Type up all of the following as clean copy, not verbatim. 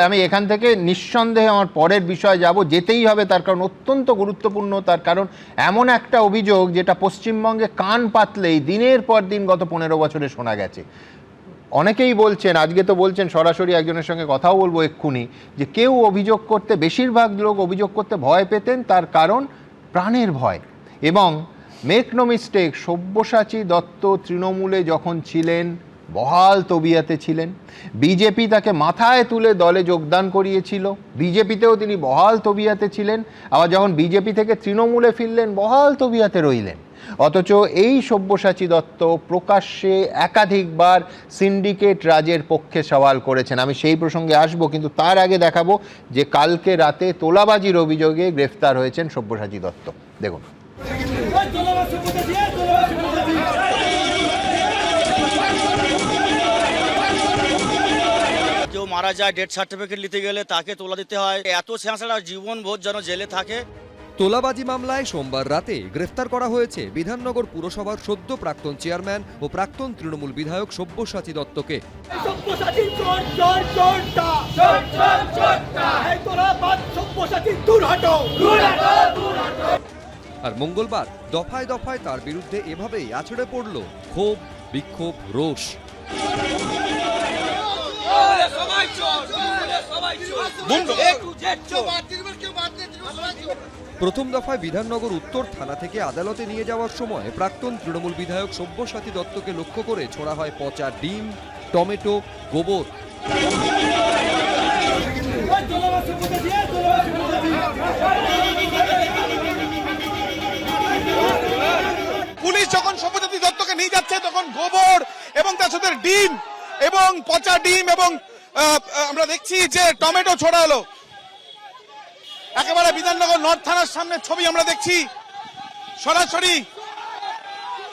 আমি এখান থেকে নিঃসন্দেহে আমার পরের বিষয় যাব, যেতেই হবে, তার কারণ অত্যন্ত গুরুত্বপূর্ণ। তার কারণ এমন একটা অভিযোগ যেটা পশ্চিমবঙ্গে কান পাতলেই দিনের পর দিন গত 15 বছরে শোনা গেছে। অনেকেই বলছেন, আজকে তো বলছেন সরাসরি একজনের সঙ্গে কথাও বলবো এক্ষুনি, যে কেউ অভিযোগ করতে, বেশিরভাগ লোক অভিযোগ করতে ভয় পেতেন, তার কারণ প্রাণের ভয়। এবং make no mistake, Sabyasachi Dutta তৃণমূলে যখন ছিলেন বহাল তবিয়াতে ছিলেন, বিজেপি তাকে মাথায় তুলে দলে যোগদান করিয়েছিল, বিজেপিতেও তিনি বহাল তবিয়াতে ছিলেন, আবার যখন বিজেপি থেকে তৃণমূলে ফিরলেন বহাল তবিয়াতে রইলেন। অথচ এই সব্যসাচী দত্ত প্রকাশ্যে একাধিকবার সিন্ডিকেট রাজের পক্ষে সওয়াল করেছেন। আমি সেই প্রসঙ্গে আসব, কিন্তু তার আগে দেখাবো যে কালকে রাতে তোলাবাজির অভিযোগে গ্রেফতার হয়েছেন সব্যসাচী দত্ত। দেখুন। কেউ মারা যায়, ডেথ সার্টিফিকেট নিতে গেলে তাকে তোলা দিতে হয়, এত ছেঁচড়া জীবন ভোর যেন জেলে থাকে। তোলাবাজি মামলায় সোমবার রাতে গ্রেফতার করা হয়েছে বিধাননগর পুরসভার সদ্য প্রাক্তন চেয়ারম্যান ও প্রাক্তন তৃণমূল বিধায়ক সব্যসাচী দত্তকে। আর মঙ্গলবার দফায় দফায় তার বিরুদ্ধে এভাবেই আছড়ে পড়ল ক্ষোভ, বিক্ষোভ, রোষ। প্রথম দফায় বিধাননগর উত্তর থানা থেকে আদালতে নিয়ে যাওয়ার সময় প্রাক্তন তৃণমূল বিধায়ক সব্যসাচী দত্তকে লক্ষ্য করে ছোড়া হয় পচা ডিম, টমেটো, গোবর। পুলিশ যখন সব্যসাচী দত্তকে নিয়ে যাচ্ছে তখন গোবর এবং তার সাথে ডিম এবং পচা ডিম এবং আমরা দেখছি যে টমেটো ছোড়া হলো। একেবারে বিধাননগর নর্থ থানার সামনে ছবি আমরা দেখছি, সরাসরি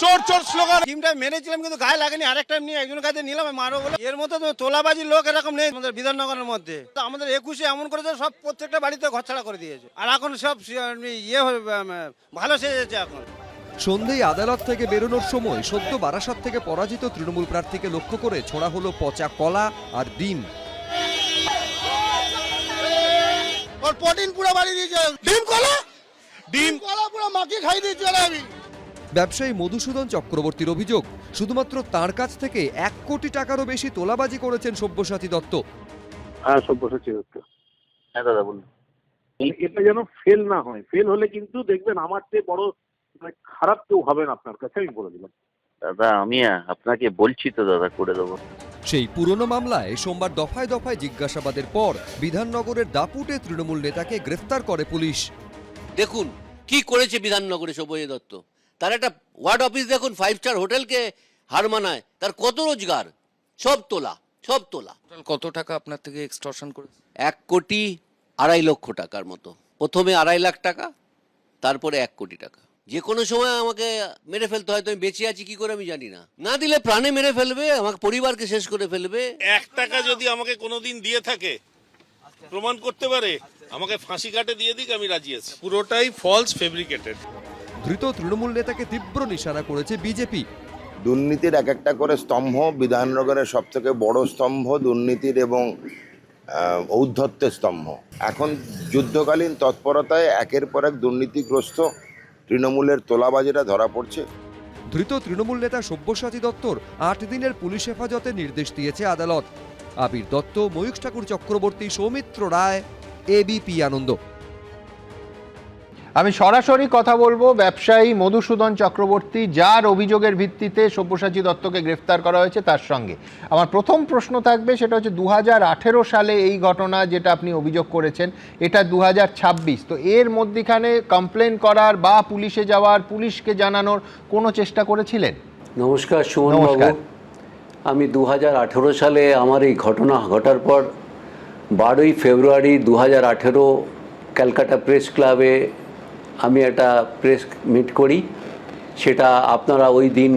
চোর চোর স্লোগান। টিমটা মেরেছিলাম কিন্তু গায়ে লাগেনি, আরেকটা নিয়ে একজনের কাছে নিলাম মারো বলে। এর মধ্যে তো তোলাবাজির লোক এরকম নেই আমাদের বিধাননগরের মধ্যে। আমাদের 21-এ এমন করেছে সব প্রত্যেকটা বাড়িতে ঘরছাড়া করে দিয়েছে, আর এখন সব ভালো সেজেছে। এখন সন্ধ্যেই আদালত থেকে বেরোনোর সময় সদ্য বারাসাত থেকে পরাজিত তৃণমূল প্রার্থীকে লক্ষ্য করে ছোড়া হলো পচা কলা আর ডিম। ব্যবসায়ী মধুসূদন চক্রবর্তীর অভিযোগ, শুধুমাত্র তার কাছ থেকে 1 কোটি টাকারও বেশি তোলাবাজি করেছেন সব্যসাচী দত্ত। হ্যাঁ, সব্যসাচী দত্ত। হ্যাঁ দাদা বলুন। এটা যেন ফেল না হয়, ফেল হলে কিন্তু দেখবেন আমার চেয়ে বড় খারাপ কেউ হবেন আপনার কাছে, আমি বলে দিলাম। দাদা আমি আপনাকে বলছি তো দাদা, করে দেবো। সেই পুরনো মামলায় সোমবার দফায় দফায় জিজ্ঞাসাবাদের পর বিধাননগরের দাপুটে তৃণমূল নেতাকে গ্রেফতার করে পুলিশ। দেখুন কি করেছে বিধাননগরে সব্যসাচী দত্ত। তার একটা ওয়ার্ড অফিস দেখুন, 5 স্টার হোটেলকে হার মানায়, তার কত রোজগার, সব তোলা, সব তোলা। কত টাকা আপনার থেকে এক্সটর্শন করে? 1 কোটি 2.5 লক্ষ টাকার মতো। প্রথমে 2.5 লাখ টাকা, তারপরে 1 কোটি টাকা। যে কোনো সময় আমাকে মেরে ফেলতে হয়, তো আমি বেঁচে আছি কি করে আমি জানি না। না দিলে প্রাণে মেরে ফেলবে, আমাকে পরিবারকে শেষ করে ফেলবে। 1 টাকা যদি আমাকে কোনোদিন দিয়ে থাকে, প্রমাণ করতে পারে, আমাকে ফাঁসি কাটে দিয়ে দিক, আমি রাজি আছি। পুরোটাই ফলস, ফেব্রিকেটেড। ধৃত তৃণমূল নেতাকে তীব্র নিশানা করেছে বিজেপি। দুর্নীতির এক একটা করে স্তম্ভ, বিধাননগরের সব থেকে বড় স্তম্ভ দুর্নীতির এবং ঔদ্ধত্যের স্তম্ভ। এখন যুদ্ধকালীন তৎপরতায় একের পর এক দুর্নীতিগ্রস্ত তৃণমূলের তোলাবাজিরা ধরা পড়ছে। ধৃত তৃণমূল নেতা সব্যসাচী দত্তর 8 দিনের পুলিশ হেফাজতে নির্দেশ দিয়েছে আদালত। আবির দত্ত, ময়ূখ ঠাকুর চক্রবর্তী, সৌমিত্র রায়, এবিপি আনন্দ। আমি সরাসরি কথা বলবো ব্যবসায়ী মধুসূদন চক্রবর্তী, যার অভিযোগের ভিত্তিতে সব্যসাচী দত্তকে গ্রেফতার করা হয়েছে, তার সঙ্গে। আমার প্রথম প্রশ্ন থাকবে, সেটা হচ্ছে 2018 সালে এই ঘটনা যেটা আপনি অভিযোগ করেছেন, এটা 2026। তো এর মধ্যখানে কমপ্লেন করার বা পুলিশে যাওয়ার, পুলিশকে জানানোর কোনো চেষ্টা করেছিলেন? নমস্কার সুমন বাবু। আমি 2018 সালে আমার এই ঘটনা ঘটার পর 12ই ফেব্রুয়ারি 2018 ক্যালকাটা প্রেস ক্লাবে আমি একটা প্রেস মিট করি। সেটা আপনারা ওই দিন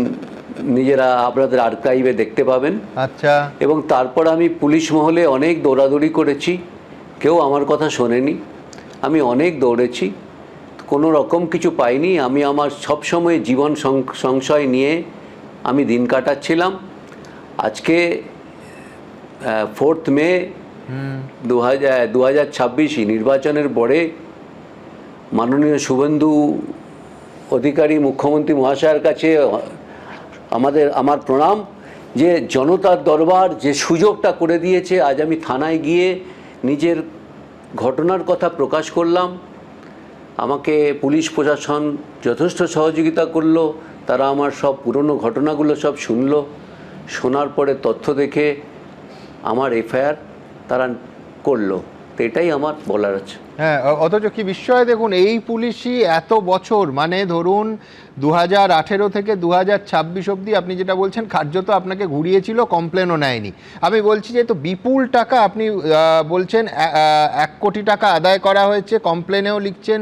নিজেরা আপনাদের আর্কাইভে দেখতে পাবেন। আচ্ছা। এবং তারপর আমি পুলিশ মহলে অনেক দৌড়াদৌড়ি করেছি, কেউ আমার কথা শোনেনি। আমি অনেক দৌড়েছি, কোনো রকম কিছু পাইনি। আমি আমার সবসময় জীবন সংশয় নিয়ে আমি দিন কাটাচ্ছিলাম। আজকে 4 মে 2026 নির্বাচনের পরে মাননীয় শুভেন্দু অধিকারী মুখ্যমন্ত্রী মহাশয়ের কাছে আমার প্রণাম যে জনতার দরবার যে সুযোগটা করে দিয়েছে। আজ আমি থানায় গিয়ে নিজের ঘটনার কথা প্রকাশ করলাম। আমাকে পুলিশ প্রশাসন যথেষ্ট সহযোগিতা করলো। তারা আমার সব পুরনো ঘটনাগুলো সব শুনলো। শোনার পরে তথ্য দেখে আমার এফআইআর তারা করলো। তো এটাই আমার বলার আছে। হ্যাঁ, অথচ কি বিস্ময় দেখুন, এই পুলিশই এত বছর, মানে ধরুন 2018 থেকে 2026 অবধি আপনি যেটা বলছেন কার্যত আপনাকে ঘুরিয়েছিল, কমপ্লেনও নেয়নি। আমি বলছি যে তো বিপুল টাকা আপনি বলছেন 1 কোটি টাকা আদায় করা হয়েছে, কমপ্লেনেও লিখছেন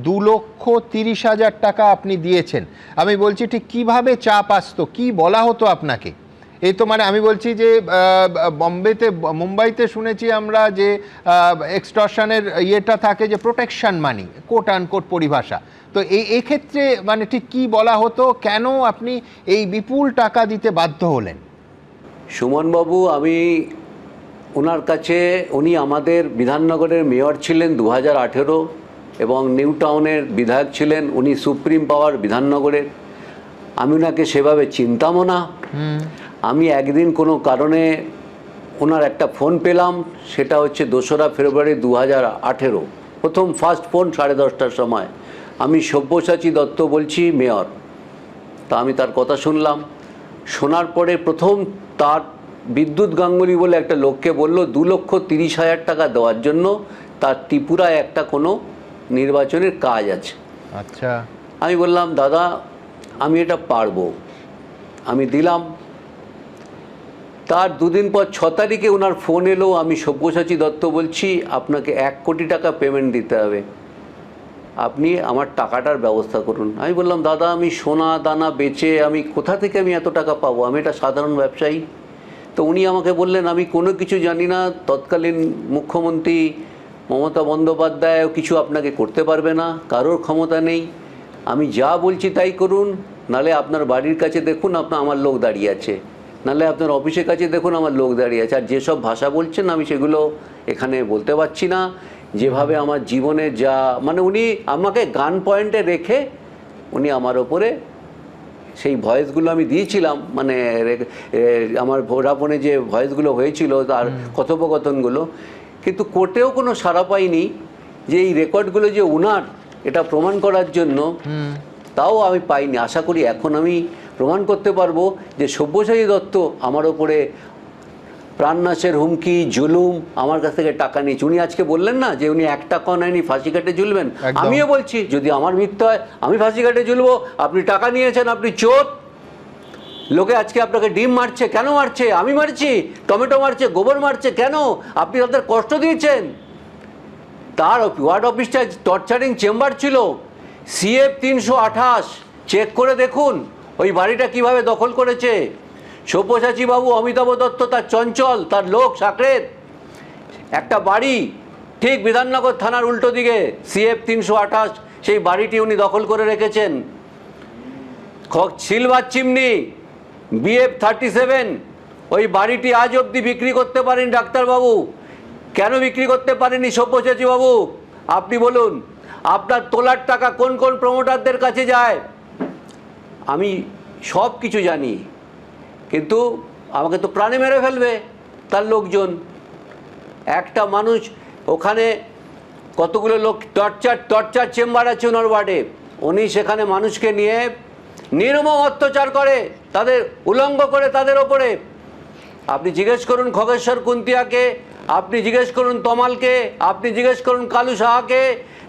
2,30,000 টাকা আপনি দিয়েছেন। আমি বলছি ঠিক কিভাবে চাপ আসতো, কি বলা হতো আপনাকে? এই তো মানে আমি বলছি যে মুম্বাইতে শুনেছি আমরা যে এক্সটর্শনের ইয়েটা থাকে যে প্রোটেকশন মানি, কোট আনকোট পরিভাষা। তো এই ক্ষেত্রে মানে ঠিক কি বলা হতো, কেন আপনি এই বিপুল টাকা দিতে বাধ্য হলেন? সুমনবাবু, আমি ওনার কাছে, উনি আমাদের বিধাননগরের মেয়র ছিলেন 2018 এবং নিউ টাউনের বিধায়ক ছিলেন। উনি সুপ্রিম পাওয়ার বিধাননগরের। আমি ওনাকে সেভাবে চিনতামও না। আমি একদিন কোনো কারণে ওনার একটা ফোন পেলাম, সেটা হচ্ছে 2রা ফেব্রুয়ারি 2018, ফার্স্ট ফোন 10:30টার সময়। আমি সব্যসাচী দত্ত বলছি, মেয়র। তা আমি তার কথা শুনলাম। শোনার পরে প্রথম তার বিদ্যুৎ গাঙ্গুলি বলে একটা লোককে বলল 2,30,000 টাকা দেওয়ার জন্য, তার ত্রিপুরায় একটা কোনো নির্বাচনের কাজ আছে। আচ্ছা, আমি বললাম দাদা আমি এটা পারবো, আমি দিলাম। তার 2 দিন পর 6 তারিখে ওনার ফোন এলো, আমি সব্যসাচী দত্ত বলছি, আপনাকে 1 কোটি টাকা পেমেন্ট দিতে হবে, আপনি আমার টাকাটার ব্যবস্থা করুন। আমি বললাম দাদা আমি সোনা দানা বেচে আমি কোথা থেকে আমি এত টাকা পাবো, আমি একটা সাধারণ ব্যবসায়ী। তো উনি আমাকে বললেন আমি কোনো কিছু জানি না, তৎকালীন মুখ্যমন্ত্রী মমতা বন্দ্যোপাধ্যায়ও কিছু আপনাকে করতে পারবে না, কারোর ক্ষমতা নেই, আমি যা বলছি তাই করুন, নালে আপনার বাড়ির কাছে দেখুন আমার লোক দাঁড়িয়ে আছে, নালে আপনার অফিসের কাছে দেখুন আমার লোক দাঁড়িয়ে আছে। আর যেসব ভাষা বলছেন আমি সেগুলো এখানে বলতে পারছি না। যেভাবে আমার জীবনে যা মানে উনি আমাকে গান পয়েন্টে রেখে উনি আমার ওপরে সেই ভয়েসগুলো আমি দিয়েছিলাম, মানে আমার ভোডাফোনে যে ভয়েসগুলো হয়েছিল তার কথোপকথনগুলো, কিন্তু কোর্টেও কোনো সাড়া পাইনি যে এই রেকর্ডগুলো যে উনার, এটা প্রমাণ করার জন্য তাও আমি পাইনি। আশা করি এখন আমি প্রমাণ করতে পারবো যে সব্যসাচী দত্ত আমার ওপরে প্রাণনাশের হুমকি, জুলুম, আমার কাছ থেকে টাকা নিয়েছে। উনি আজকে বললেন না যে উনি 1 টাকাও নেয়নি, ফাঁসি কাটে ঝুলবেন। আমিও বলছি যদি আমার মিথ্যা হয় আমি ফাঁসি কাটে ঝুলবো। আপনি টাকা নিয়েছেন, আপনি চোর। লোকে আজকে আপনাকে ডিম মারছে, কেন মারছে? আমি মারছি। টমেটো মারছে, গোবর মারছে, কেন? আপনি তাদের কষ্ট দিয়েছেন। তার ওয়ার্ড অফিসটা টর্চারিং চেম্বার ছিল। CF 328 চেক করে দেখুন ওই বাড়িটা কিভাবে দখল করেছে। সব্যসাচী বাবু, অমিতাভ দত্ত তার চঞ্চল, তার লোক সাকরের একটা বাড়ি ঠিক বিধাননগর থানার উল্টো দিকে CF 328 সেই বাড়িটি উনি দখল করে রেখেছেন। সিলভার চিমনি BF 37 ওই বাড়িটি আজ অবধি বিক্রি করতে পারেন ডাক্তারবাবু। কেন বিক্রি করতে পারেনি সব্যসাচী বাবু আপনি বলুন? আপনার তোলার টাকা কোন কোন প্রমোটারদের কাছে যায় আমি সব কিছু জানি, কিন্তু আমাকে তো প্রাণে মেরে ফেলবে তার লোকজন। একটা মানুষ ওখানে কতগুলো লোক টর্চার চেম্বার আছে ওনার ওয়ার্ডে, উনি সেখানে মানুষকে নিয়ে নির্মম অত্যাচার করে, তাদের উলঙ্গ করে তাদের ওপরে। আপনি জিজ্ঞেস করুন খগেশ্বর কুন্তিয়াকে, আপনি জিজ্ঞেস করুন তমালকে, আপনি জিজ্ঞেস করুন কালু সাহাকে।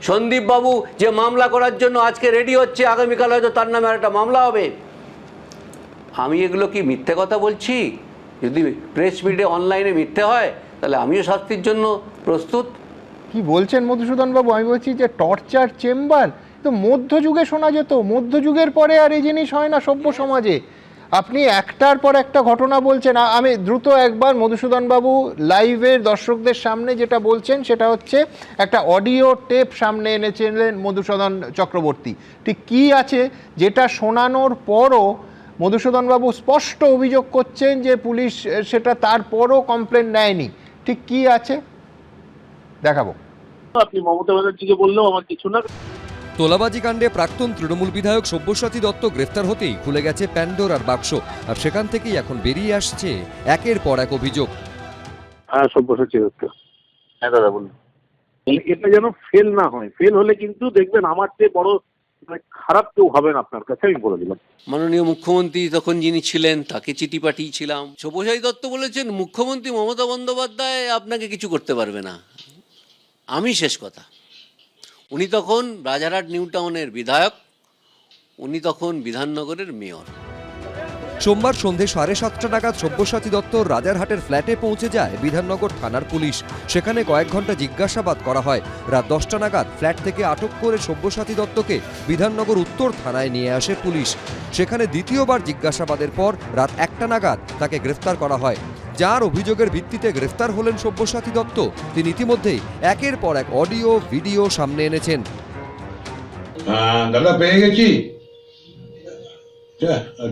সন্দীপ বাবু যে মামলা করার জন্য আজকে রেডি হচ্ছে, আগামীকাল হয়তো তার নামে একটা মামলা হবে। আমি এগুলো কি মিথ্যে কথা বলছি? যদি প্রেস মিডিয়া অনলাইনে মিথ্যে হয় তাহলে আমিও শাস্তির জন্য প্রস্তুত। কি বলছেন মধুসূদন বাবু? আমি বলছি যে টর্চার চেম্বার তো মধ্যযুগে শোনা যেত, মধ্যযুগের পরে আর এই জিনিস হয় না সভ্য সমাজে। আপনি একটার পর একটা ঘটনা বলছেন। আমি দ্রুত একবার মধুসূদন বাবু লাইভের দর্শকদের সামনে যেটা বলছেন সেটা হচ্ছে একটা অডিও টেপ সামনে এনেছিলেন মধুসূদন চক্রবর্তী। ঠিক কী আছে যেটা শোনানোর পরও মধুসূদন বাবু স্পষ্ট অভিযোগ করছেন যে পুলিশ সেটা তারপরও কমপ্লেন নেয়নি। ঠিক কি আছে দেখাবো। আপনি মমতা ব্যানার্জিকে বললেও আমার কিছু না। তোলাবাজি কাণ্ডে প্রাক্তন তৃণমূল বিধায়ক সব্যসাচী দত্ত গ্রেফতার হতেই খুলে গেছে প্যান্ডোরার বাক্স, আর সেখান থেকেই এখন বেরিয়ে আসছে একের পর এক অভিযোগ। হ্যাঁ, সব্যসাচী দত্ত। হ্যাঁ দাদা বলুন। এটা যেন ফেল না হয়, ফেল হলে কিন্তু দেখবেন আমার চেয়ে বড় খারাপ কেউ হবেন আপনার কাছে, আমি বলে দিলাম। মাননীয় মুখ্যমন্ত্রী তখন যিনি ছিলেন তাকে চিঠি পাঠিয়েছিলাম। সব্যসাচী দত্ত বলেছেন মুখ্যমন্ত্রী মমতা বন্দ্যোপাধ্যায় আপনাকে কিছু করতে পারবে না, আমি শেষ কথা। উনি তখন রাজারহাট নিউ টাউনের বিধায়ক, উনি তখন বিধাননগরের মেয়র। সোমবার সন্ধে 7:30 নাগাদ সব্যসাচী দত্ত রাজারহাটের ফ্ল্যাটে পৌঁছে যায় বিধাননগর থানার পুলিশ। সেখানে কয়েক ঘন্টা জিজ্ঞাসাবাদ করা হয়। রাত 10টা নাগাদ ফ্ল্যাট থেকে আটক করে সব্যসাচী দত্তকে বিধাননগর উত্তর থানায় নিয়ে আসে পুলিশ। সেখানে দ্বিতীয়বার জিজ্ঞাসাবাদের পর রাত 1টা নাগাদ তাকে গ্রেফতার করা হয়। যার অভিযোগের ভিত্তিতে গ্রেফতার হলেন সব্যসাচী দত্ত, তিনি ইতিমধ্যেই একের পর এক অডিও ভিডিও সামনে এনেছেন। দাদা পেয়ে গেছি,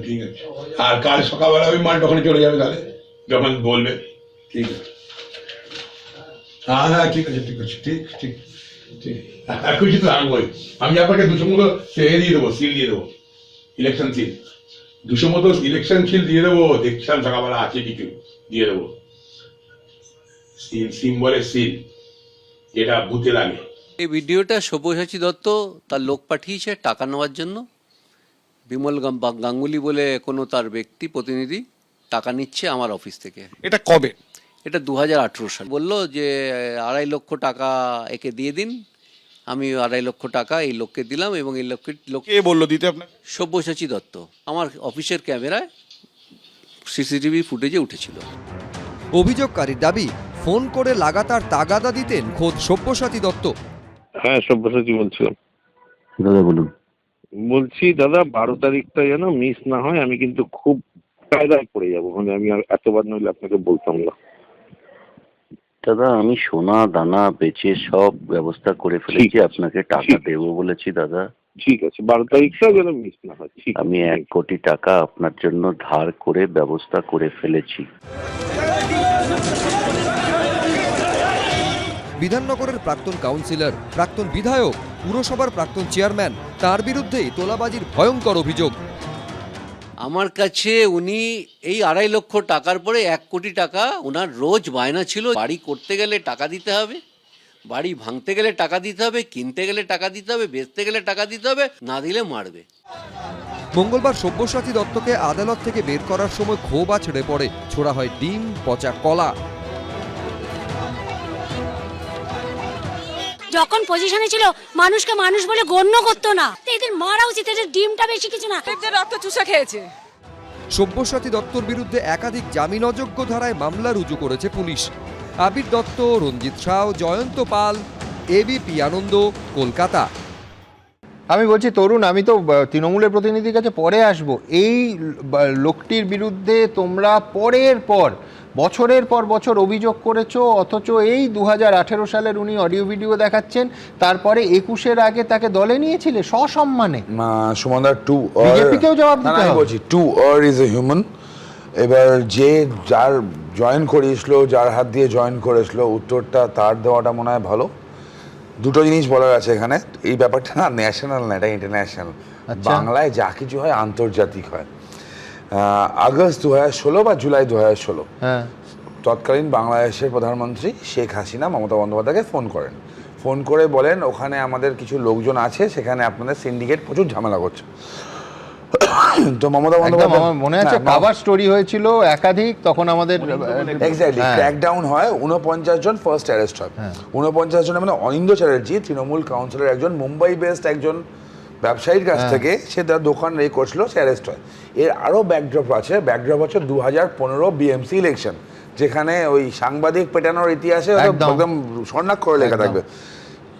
ঠিক আছে। আর কাল সকালবেলা ওই মাল ওখানে চলে যাবে, তাহলে যখন বলবে। ঠিক আছে, হ্যাঁ হ্যাঁ ঠিক আছে ঠিক আছে, ঠিক ঠিক ঠিক। কিছু তো আনবোই, আমি আপনাকে 200 মতো দিয়ে দেবো, সিল দিয়ে দেবো, ইলেকশন সিল 200 মতো ইলেকশন সিল দিয়ে দেবো। দেখছিলাম সকালবেলা আছে কিছু, দিয়ে দেবো। সিম্বলের সিল যেটা বুথে লাগে। এই ভিডিওটা সব্যসাচী দত্ত তার লোক পাঠিয়েছে টাকা নেওয়ার জন্য। বিমল গাঙ্গুলি বলে কোনো তার ব্যক্তি প্রতিনিধি টাকা নিচ্ছে আমার অফিস থেকে। এটা কবে? এটা 2018 সাল। বললো যে 2.5 লক্ষ টাকা একে দিয়ে দিন। আমি 2.5 লক্ষ টাকা এই লোককে দিলাম এবং এই লোক কে বললো দিতে আপনাকে? সব্যসাচী দত্ত আমার অফিসের ক্যামেরায় সিসিটিভি ফুটেজে উঠেছিল। অভিযোগকারীর দাবি, ফোন করে লাগাতার তাগাদা দিতেন খোদ সব্যসাচী দত্ত। হ্যাঁ, সব্যসাচী বলছিলাম। দাদা বলুন। বলছি দাদা 12 তারিখটা যেন মিস না হয়, আমি কিন্তু খুব কায়দায় পড়ে যাবো। আমি এতবার নইলে আপনাকে বলতাম না। দাদা আমি সোনা দানা বেচে সব ব্যবস্থা করে ফেলেছি, আপনাকে টাকা দেবো বলেছি দাদা। ঠিক আছে, 12 তারিখটা যেন মিস না হয়। ঠিক, আমি 1 কোটি টাকা আপনার জন্য ধার করে ব্যবস্থা করে ফেলেছি। বিধাননগরের প্রাক্তন কাউন্সিলর, প্রাক্তন বিধায়ক, পুরসভার প্রাক্তন চেয়ারম্যান, তার বিরুদ্ধেই তোলাবাজির ভয়ঙ্কর অভিযোগ। আমার কাছে উনি এই 2.5 লক্ষ টাকার পরে 1 কোটি টাকা ওনার রোজ বায়না ছিল। বাড়ি করতে গেলে টাকা দিতে হবে, বাড়ি ভাঙতে গেলে টাকা দিতে হবে, কিনতে গেলে টাকা দিতে হবে, বেচতে গেলে টাকা দিতে হবে, না দিলে মারবে। মঙ্গলবার সব্যসাচী দত্তকে আদালত থেকে বের করার সময় ক্ষোভ ছেড়ে পড়ে, ছোড়া হয় ডিম, পচা কলা। যখন পজিশনে ছিল মানুষকে মানুষ বলে গণ্য করতো না, এদের মারা উচিত, এদের ডিমটা বেশি কিছু না, এদের রক্ত চুষে খেয়েছে। সব্যসাচী দত্তর বিরুদ্ধে একাধিক জামিন অযোগ্য ধারায় মামলা রুজু করেছে পুলিশ। আবির দত্ত, রঞ্জিত সাউ, জয়ন্ত পাল, এবিপি আনন্দ, কলকাতা। আমি বলছি তরুণ, আমি তো তৃণমূলের প্রতিনিধির কাছে পরে আসব। এই লোকটির বিরুদ্ধে তোমরা পরের পর বছরের পর বছর অভিযোগ করেছো, অথচ এই 2018 সালের উনি অডিও ভিডিও দেখাচ্ছেন, তারপরে 21-এর আগে তাকে দলে নিয়েছিলে সসম্মানে। সুমনদা টু বিজেপিকেও জবাব দিতে হবে। বলছি to err is a human. এবার যে যার জয়েন করিয়েছিল, যার হাত দিয়ে জয়েন করেছিল, উত্তরটা তার দেওয়াটা মনে হয় ভালো। দুটো জিনিস বলার আছে এখানে, এই ব্যাপারটা না ন্যাশনাল না, এটা ইন্টারন্যাশনাল। বাংলায় যা কিছু হয় আন্তর্জাতিক হয়। আগস্ট 2016 বা জুলাই 2016 তৎকালীন বাংলাদেশের প্রধানমন্ত্রী শেখ হাসিনা মমতা বন্দ্যোপাধ্যায়কে ফোন করেন। ফোন করে বলেন ওখানে আমাদের কিছু লোকজন আছে, সেখানে আপনাদের সিন্ডিকেট প্রচুর ঝামেলা করছে। তো মমতা বন্দ্যোপাধ্যায় মনে আছে কভার স্টোরি হয়েছিল একাধিক, তখন আমাদের এক্স্যাক্টলি ক্র্যাকডাউন হয়, 49 জন ফার্স্ট অ্যারেস্ট হয়। 49 জনের মানে অনিন্দ চ্যাটার্জি, তৃণমূল কাউন্সিলর, একজন মুম্বাই বেসড একজন ব্যবসায়ীর কাছ থেকে সে তার দোকান করছিল, সে অ্যারেস্ট হয়। এর আরও ব্যাকড্রপ আছে। ব্যাকড্রপ হচ্ছে 2015 বিএমসি ইলেকশন, যেখানে ওই সাংবাদিক পেটানোর ইতিহাসে একদম স্বর্ণাক্ষরে লেখা থাকবে।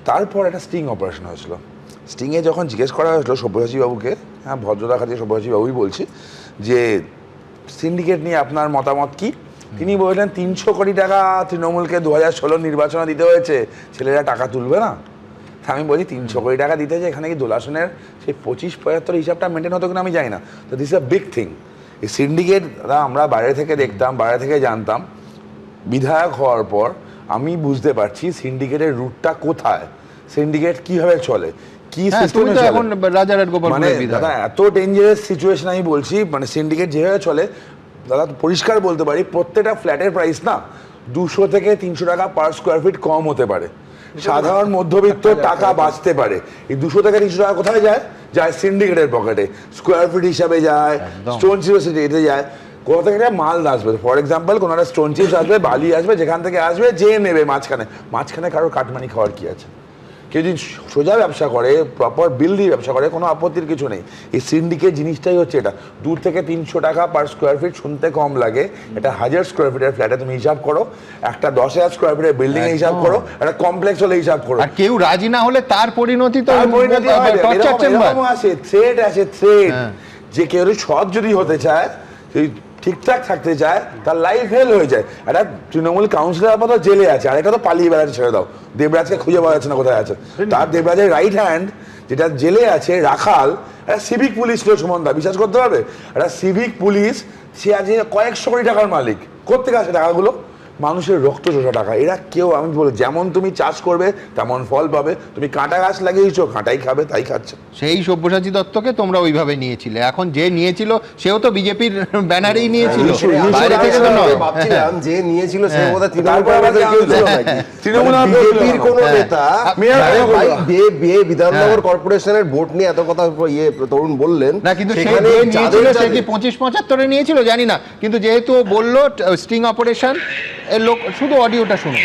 তারপর একটা স্টিং অপারেশন হয়েছিল। স্টিংয়ে যখন জিজ্ঞেস করা হয়েছিল সব্যসাচী বাবুকে, হ্যাঁ ভদ্রতা খাতিরে সব্যসাচী বাবুই বলছি, যে সিন্ডিকেট নিয়ে আপনার মতামত কি, তিনি বললেন 300 কোটি টাকা তৃণমূলকে 2016 নির্বাচনে দিতে হয়েছে, ছেলেরা টাকা তুলবে না। তা আমি বলছি 300 কোটি টাকা দিতে যে এখানে কি দোলাসনের সেই 25-75 হিসাবটা মেনটেন হতো কিনা আমি জানি না। তো this is a big thing. এই সিন্ডিকেট আমরা বাইরে থেকে দেখতাম, বাইরে থেকে জানতাম, বিধায়ক হওয়ার পর আমি বুঝতে পারছি সিন্ডিকেটের রুটটা কোথায়, সিন্ডিকেট কিভাবে চলে, কি সিস্টেমে চলে। এখন রাজারহাট গোপালপুরের মানে বিধায়ক। দাদা এত ডেঞ্জারাস সিচুয়েশন আমি বলছি, মানে সিন্ডিকেট যেভাবে চলে দাদা পরিষ্কার বলতে পারি প্রত্যেকটা ফ্ল্যাটের প্রাইস না 200 থেকে 300 টাকা পার স্কোয়ার ফিট কম হতে পারে। সাধারণ মধ্যবিত্ত টাকা বাঁচতে পারে। এই 200 থেকে 300 টাকা কোথায় যায়? যায় সিন্ডিকেটের পকেটে, স্কোয়ার ফিট হিসাবে যায়, স্টোন চিপস এতে যায়। কোথা থেকে মাল আসবে, ফর এক্সাম্পল কোনো একটা স্টোন চিপস আসবে, বালি আসবে, যেখান থেকে আসবে যে নেবে মাঝখানে কারোর কাটমানি খাওয়ার কি আছে? কেউ যদি সোজা ব্যবসা করে, প্রপার বিল দিয়ে ব্যবসা করে, কোনো আপত্তির কিছু নেই। এই সিন্ডিকেট জিনিসটাই হচ্ছে এটা। 2 থেকে 300 টাকা পার স্কোয়ার ফিট শুনতে কম লাগে, এটা 1000 স্কোয়ার ফিটের ফ্ল্যাটে তুমি হিসাব করো, একটা 10,000 স্কোয়ার ফিটের বিল্ডিং এ হিসাব করো, একটা কমপ্লেক্স হলে হিসাব করো। আর কেউ রাজি না হলে তার পরিণতি তো এরকম আছে, থ্রেট আছে, থ্রেট যে কেউ সৎ যদি হতে চায়, ঠিকঠাক থাকতে চায়, তার লাইফ হেল হয়ে যায়। একটা তৃণমূল কাউন্সিলর আপাতত জেলে আছে, আর একটা তো পালিয়ে বেড়াচ্ছে, ছেড়ে দাও, দেবরাজকে খুঁজে পাওয়া যাচ্ছে না কোথায় আছে। তার দেবরাজের রাইট হ্যান্ড যেটা জেলে আছে, রাখাল, একটা সিভিক পুলিশ ছিল সুমনদা, বিশ্বাস করতে পারবে? একটা সিভিক পুলিশ, সে আজকে কয়েকশো কোটি টাকার মালিক। কোত্থেকে আসে টাকাগুলো? মানুষের রক্ত চোষা টাকা। এরা কেউ, আমি বলি, যেমন তুমি চাষ করবে তেমন ফল পাবে। তুমি কাঁটা গাছ লাগিয়েছো, কাঁটাই খাবে, তাই খাচ্ছে। সেই সব্যসাচী দত্তকে তোমরা ওইভাবে নিয়েছিলে, এখন যে নিয়েছিল সেও তো বিজেপির ব্যানারেই নিয়েছিল, বাইরে থেকে তো নয়। ভাবছিলাম যে নিয়েছিল সে বোধহয় তৃণমূল বিজেপির কোন নেতা বিধাননগর কর্পোরেশনের ভোট নিয়ে এত কথা তরুণ বললেন না, কিন্তু সে নিয়েছিল, সে কি 25-75 নিয়েছিল জানি না, কিন্তু যেহেতু ও বললো স্টিং অপারেশন, এর লোক শুধু অডিওটা শুনুন।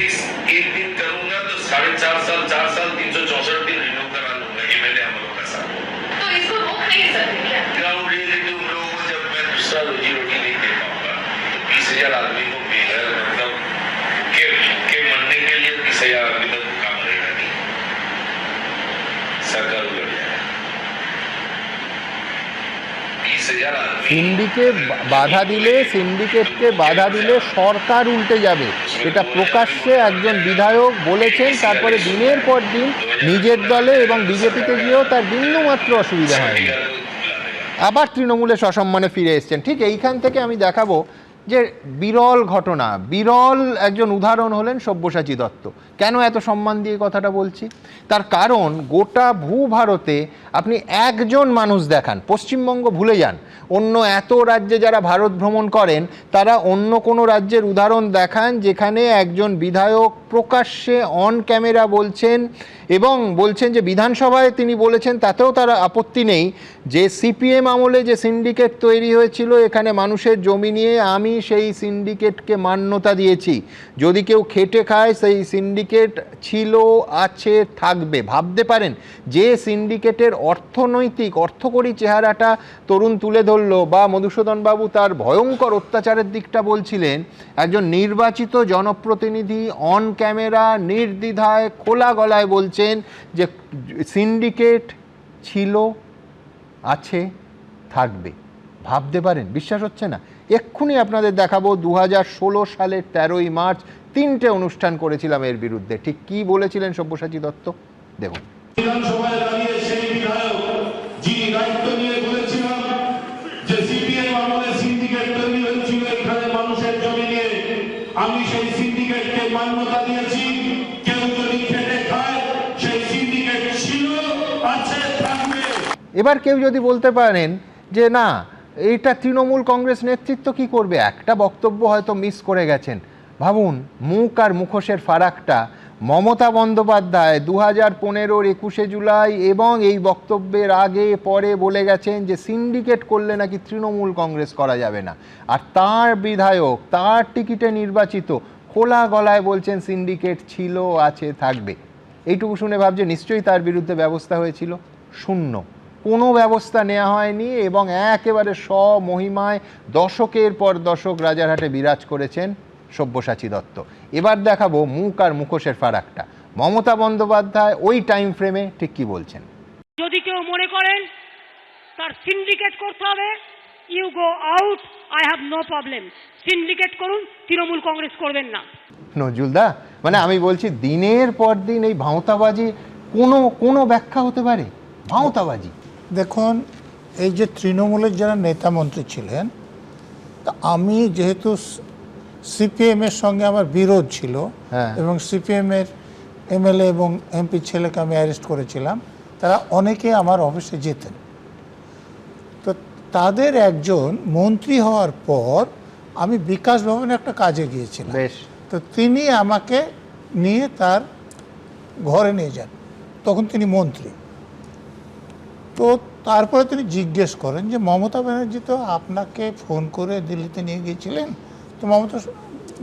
সিন্ডিকেটকে বাধা দিলে সরকার উল্টে যাবে, এটা প্রকাশ্যে একজন বিধায়ক বলেছেন। তারপরে দিনের পর দিন নিজের দলে এবং বিজেপিতে গিয়েও তার বিন্দুমাত্র অসুবিধা হয়নি, আবার তৃণমূলে সসম্মানে ফিরে এসছেন। ঠিক এইখান থেকে আমি দেখাবো যে বিরল ঘটনা, বিরল একজন উদাহরণ হলেন সব্যসাচী দত্ত। কেন এত সম্মান দিয়ে কথাটা বলছি? তার কারণ গোটা ভূভারতে আপনি একজন মানুষ দেখান, পশ্চিমবঙ্গ ভুলে যান, অন্য এত রাজ্যে যারা ভারত ভ্রমণ করেন তারা অন্য কোনো রাজ্যের উদাহরণ দেখান যেখানে একজন বিধায়ক প্রকাশ্যে অন ক্যামেরা বলছেন এবং বলছেন যে বিধানসভায় তিনি বলেছেন, তাতেও তার আপত্তি নেই, যে সিপিএম আমলে যে সিন্ডিকেট তৈরি হয়েছিল এখানে মানুষের জমি নিয়ে, আমি সেই সিন্ডিকেটকে মান্যতা দিয়েছি। যদি কেউ খেটে খায় সেই সিন্ডিকেট ছিল, আছে, থাকবে। ভাবতে পারেন যে সিন্ডিকেটের অর্থনৈতিক অর্থকরী চেহারাটা তরুণ তুলে ধরলো, বা মধুসূদন বাবু তার ভয়ঙ্কর অত্যাচারের দিকটা বলছিলেন, একজন নির্বাচিত জনপ্রতিনিধি অন ক্যামেরা নির্দ্বিধায় খোলা গলায় বলছেন যে সিন্ডিকেট ছিল, আছে, থাকবে। ভাবতে পারেন, বিশ্বাস হচ্ছে না? এক্ষুনি আপনাদের দেখাবো 2016 সালের 13ই মার্চ 3টে অনুষ্ঠান করেছিলাম এর বিরুদ্ধে। ঠিক কি বলেছিলেন সব্যসাচী দত্ত দেখুন। বিধানসভায় দাঁড়িয়ে সেই বিধায়ক যিনি দায়িত্ব নিয়ে বলেছিলাম যে সিপিএম আমলে সিন্ডিকেট তৈরি হয়েছিল এখানে মানুষের জমি নিয়ে, আমি সেই সিন্ডিকেটকে মান্যতা দিয়েছি। কেউ যদি খেটে খায় সেই সিন্ডিকেট ছিল, আছে, থাকবে। এবার কেউ যদি বলতে পারেন যে না, এইটা তৃণমূল কংগ্রেস নেতৃত্ব কি করবে, একটা বক্তব্য হয়তো মিস করে গেছেন। ভাবুন মুখ আর মুখোশের ফারাকটা। মমতা বন্দ্যোপাধ্যায় 2015-র 21শে জুলাই এবং এই বক্তব্যের আগে পরে বলে গেছেন যে সিন্ডিকেট করলে নাকি তৃণমূল কংগ্রেস করা যাবে না, আর তার বিধায়ক তার টিকিটে নির্বাচিত খোলা গলায় বলছেন সিন্ডিকেট ছিল, আছে, থাকবে। এইটুকু শুনে ভাবছে নিশ্চয়ই তার বিরুদ্ধে ব্যবস্থা হয়েছিল। শূন্য, কোনো ব্যবস্থা নেওয়া হয়নি এবং একেবারে স্বমহিমায় দশকের পর দশক রাজারহাটে বিরাজ করেছেন সব্যসাচী দত্ত। এবার দেখাবো মুখ আর মুখোশের ফারাকটা। মমতা বন্দ্যোপাধ্যায় ওই টাইম ফ্রেমে ঠিক কি বলছেন। যদি কেউ মনে করেন তার সিন্ডিকেট করতে হবে, you go out, I have no problem. Syndicate করুন, তৃণমূল কংগ্রেস করবেন না। নজরুলদা, মানে আমি বলছি দিনের পর দিন এই ভাঁওতাবাজি কোনো ব্যাখ্যা হতে পারে? ভাঁওতাবাজি। দেখুন, এই যে তৃণমূলের যারা নেতা মন্ত্রী ছিলেন, তা আমি যেহেতু সিপিএমের সঙ্গে আমার বিরোধ ছিল এবং সিপিএমের এমএলএ এবং এমপি ছেলেকে আমি অ্যারেস্ট করেছিলাম, তারা অনেকে আমার অফিসে যেতেন। তো তাদের একজন মন্ত্রী হওয়ার পর আমি বিকাশ ভবনে একটা কাজে গিয়েছিলাম। তো তিনি আমাকে নিয়ে তার ঘরে নিয়ে যান, তখন তিনি মন্ত্রী। তো তারপরে তিনি জিজ্ঞেস করেন যে মমতা ব্যানার্জি তো আপনাকে ফোন করে দিল্লিতে নিয়ে গিয়েছিলেন, তো মমতা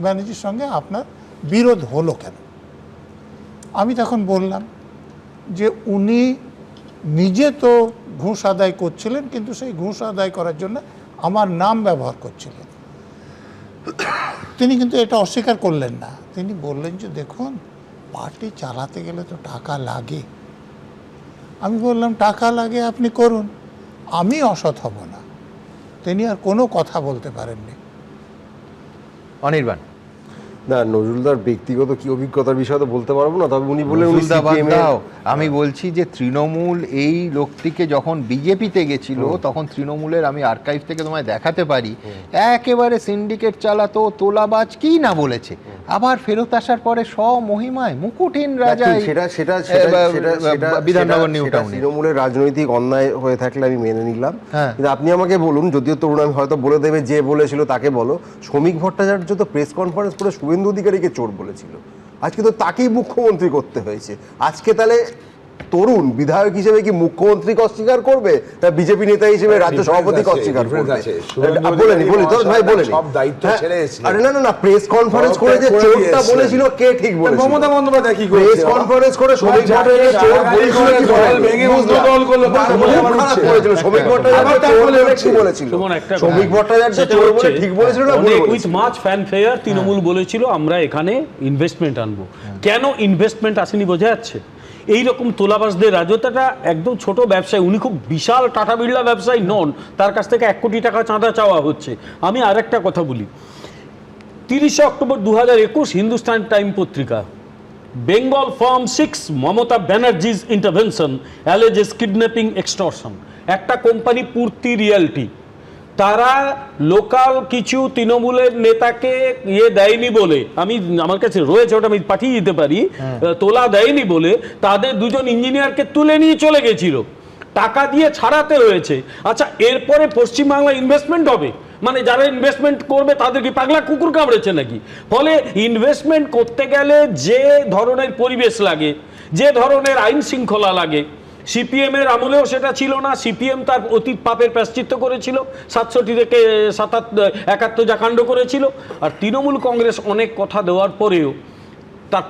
ব্যানার্জির সঙ্গে আপনার বিরোধ হলো কেন? আমি তখন বললাম যে উনি নিজে তো ঘুষ আদায় করছিলেন, কিন্তু সেই ঘুষ আদায় করার জন্য আমার নাম ব্যবহার করছিলেন। তিনি কিন্তু এটা অস্বীকার করলেন না। তিনি বললেন যে দেখুন, পার্টি চালাতে গেলে তো টাকা লাগে। আমি বললাম টাকা লাগে, আপনি করুন, আমি অসৎ হব না। তিনি আর কোনো কথা বলতে পারেননি। অনির্বাণ। না, নজরুলদার ব্যক্তিগত কি অভিজ্ঞতার বিষয়ে তো বলতে পারবো না, তবে উনি বললেন আমি বলছি যে তৃণমূল এই লোকটিকে যখন বিজেপিতে গেছিল তখন তৃণমূলের, আমি আর্কাইভ থেকে তোমায় দেখাতে পারি, একেবারে সিন্ডিকেট চালাতো, তোলাবাজ, কি না বলেছে। আবার ফেরত আসার পরে স্বমহিমায় মুকুটহীন রাজা বিধাননগর নিউ টাউনে। তৃণমূলের রাজনৈতিক অন্যায় হয়ে থাকলে আমি মেনে নিলাম, কিন্তু আপনি আমাকে বলুন, যদিও তরুণ আমি হয়তো বলে দেবে যে বলেছিল তাকে বলো, শ্রমিক ভট্টাচার্য তো প্রেস কনফারেন্স করে শুভেন্দু অধিকারীকে চোর বলেছিল। আজকে তো তাকেই মুখ্যমন্ত্রী করতে হয়েছে। আজকে তাহলে তরুণ বিধায়ক হিসেবে কি মুখ্যমন্ত্রীকে অস্বীকার করবে, তা বিজেপি নেতা হিসেবে রাজ্য সভাপতিকে অস্বীকার করবে? বলি তরুণ ভাই, বলে সব দায়িত্ব ছেড়ে এসেছিলেন। আরে না, প্রেস কনফারেন্স করে যে চোরটা বলেছিল কে ঠিক বলেছিল? মমতা বন্দ্যোপাধ্যায় কি করেছে? প্রেস কনফারেন্স করে শ্রমিক ভট্টাচার্য চোর বলেছিল কি ভেঙে দল করলো, খারাপ করেছিল। শ্রমিক ভট্টাচার্য চোর বলে কি বলেছিল? শ্রমিক ভট্টাচার্য চোর বলে ঠিক বলেছিল না ভুল বলেছিল? উইথ মাচ ফ্যানফেয়ার তৃণমূল বলেছিল আমরা এখানে ইনভেস্টমেন্ট আনবো। কেন ইনভেস্টমেন্ট আসেনি বোঝা যাচ্ছে? এইরকম তোলাবাজদের রাজত্বটা একদম ছোট ব্যবসায়ী, উনি খুব বিশাল টাটা বিড়লা ব্যবসায়ী নন, তার কাছ থেকে 1 কোটি টাকা চাঁদা চাওয়া হচ্ছে। আমি আরেকটা কথা বলি, 30 অক্টোবর 2021 হিন্দুস্তান টাইম পত্রিকা, Bengal form 6 Mamata Banerjee's intervention alleges kidnapping extortion. একটা কোম্পানি পূর্তি রিয়ালিটি, তারা লোকাল কিছু তৃণমূলের নেতাকে দেয়নি বলে, আমার কাছে রয়েছে, ওটা আমি পাঠিয়ে দিতে পারি, তোলা দেয়নি বলে তাদের 2জন ইঞ্জিনিয়ারকে তুলে নিয়ে চলে গেছিল, টাকা দিয়ে ছাড়াতে হয়েছে। আচ্ছা, এরপরে পশ্চিমবাংলায় ইনভেস্টমেন্ট হবে, মানে যারা ইনভেস্টমেন্ট করবে তাদের কি পাগলা কুকুর কামড়েছে নাকি? ফলে ইনভেস্টমেন্ট করতে গেলে যে ধরনের পরিবেশ লাগে, যে ধরনের আইন শৃঙ্খলা লাগে, সিপিএম এর আমলেও সেটা ছিল না। সিপিএম তার অতীত পাপের প্রায়শ্চিত্ত করেছিল, 67 থেকে 71 যা কাণ্ড করেছিল। আর তৃণমূল কংগ্রেস অনেক কথা দেওয়ার পরেও তার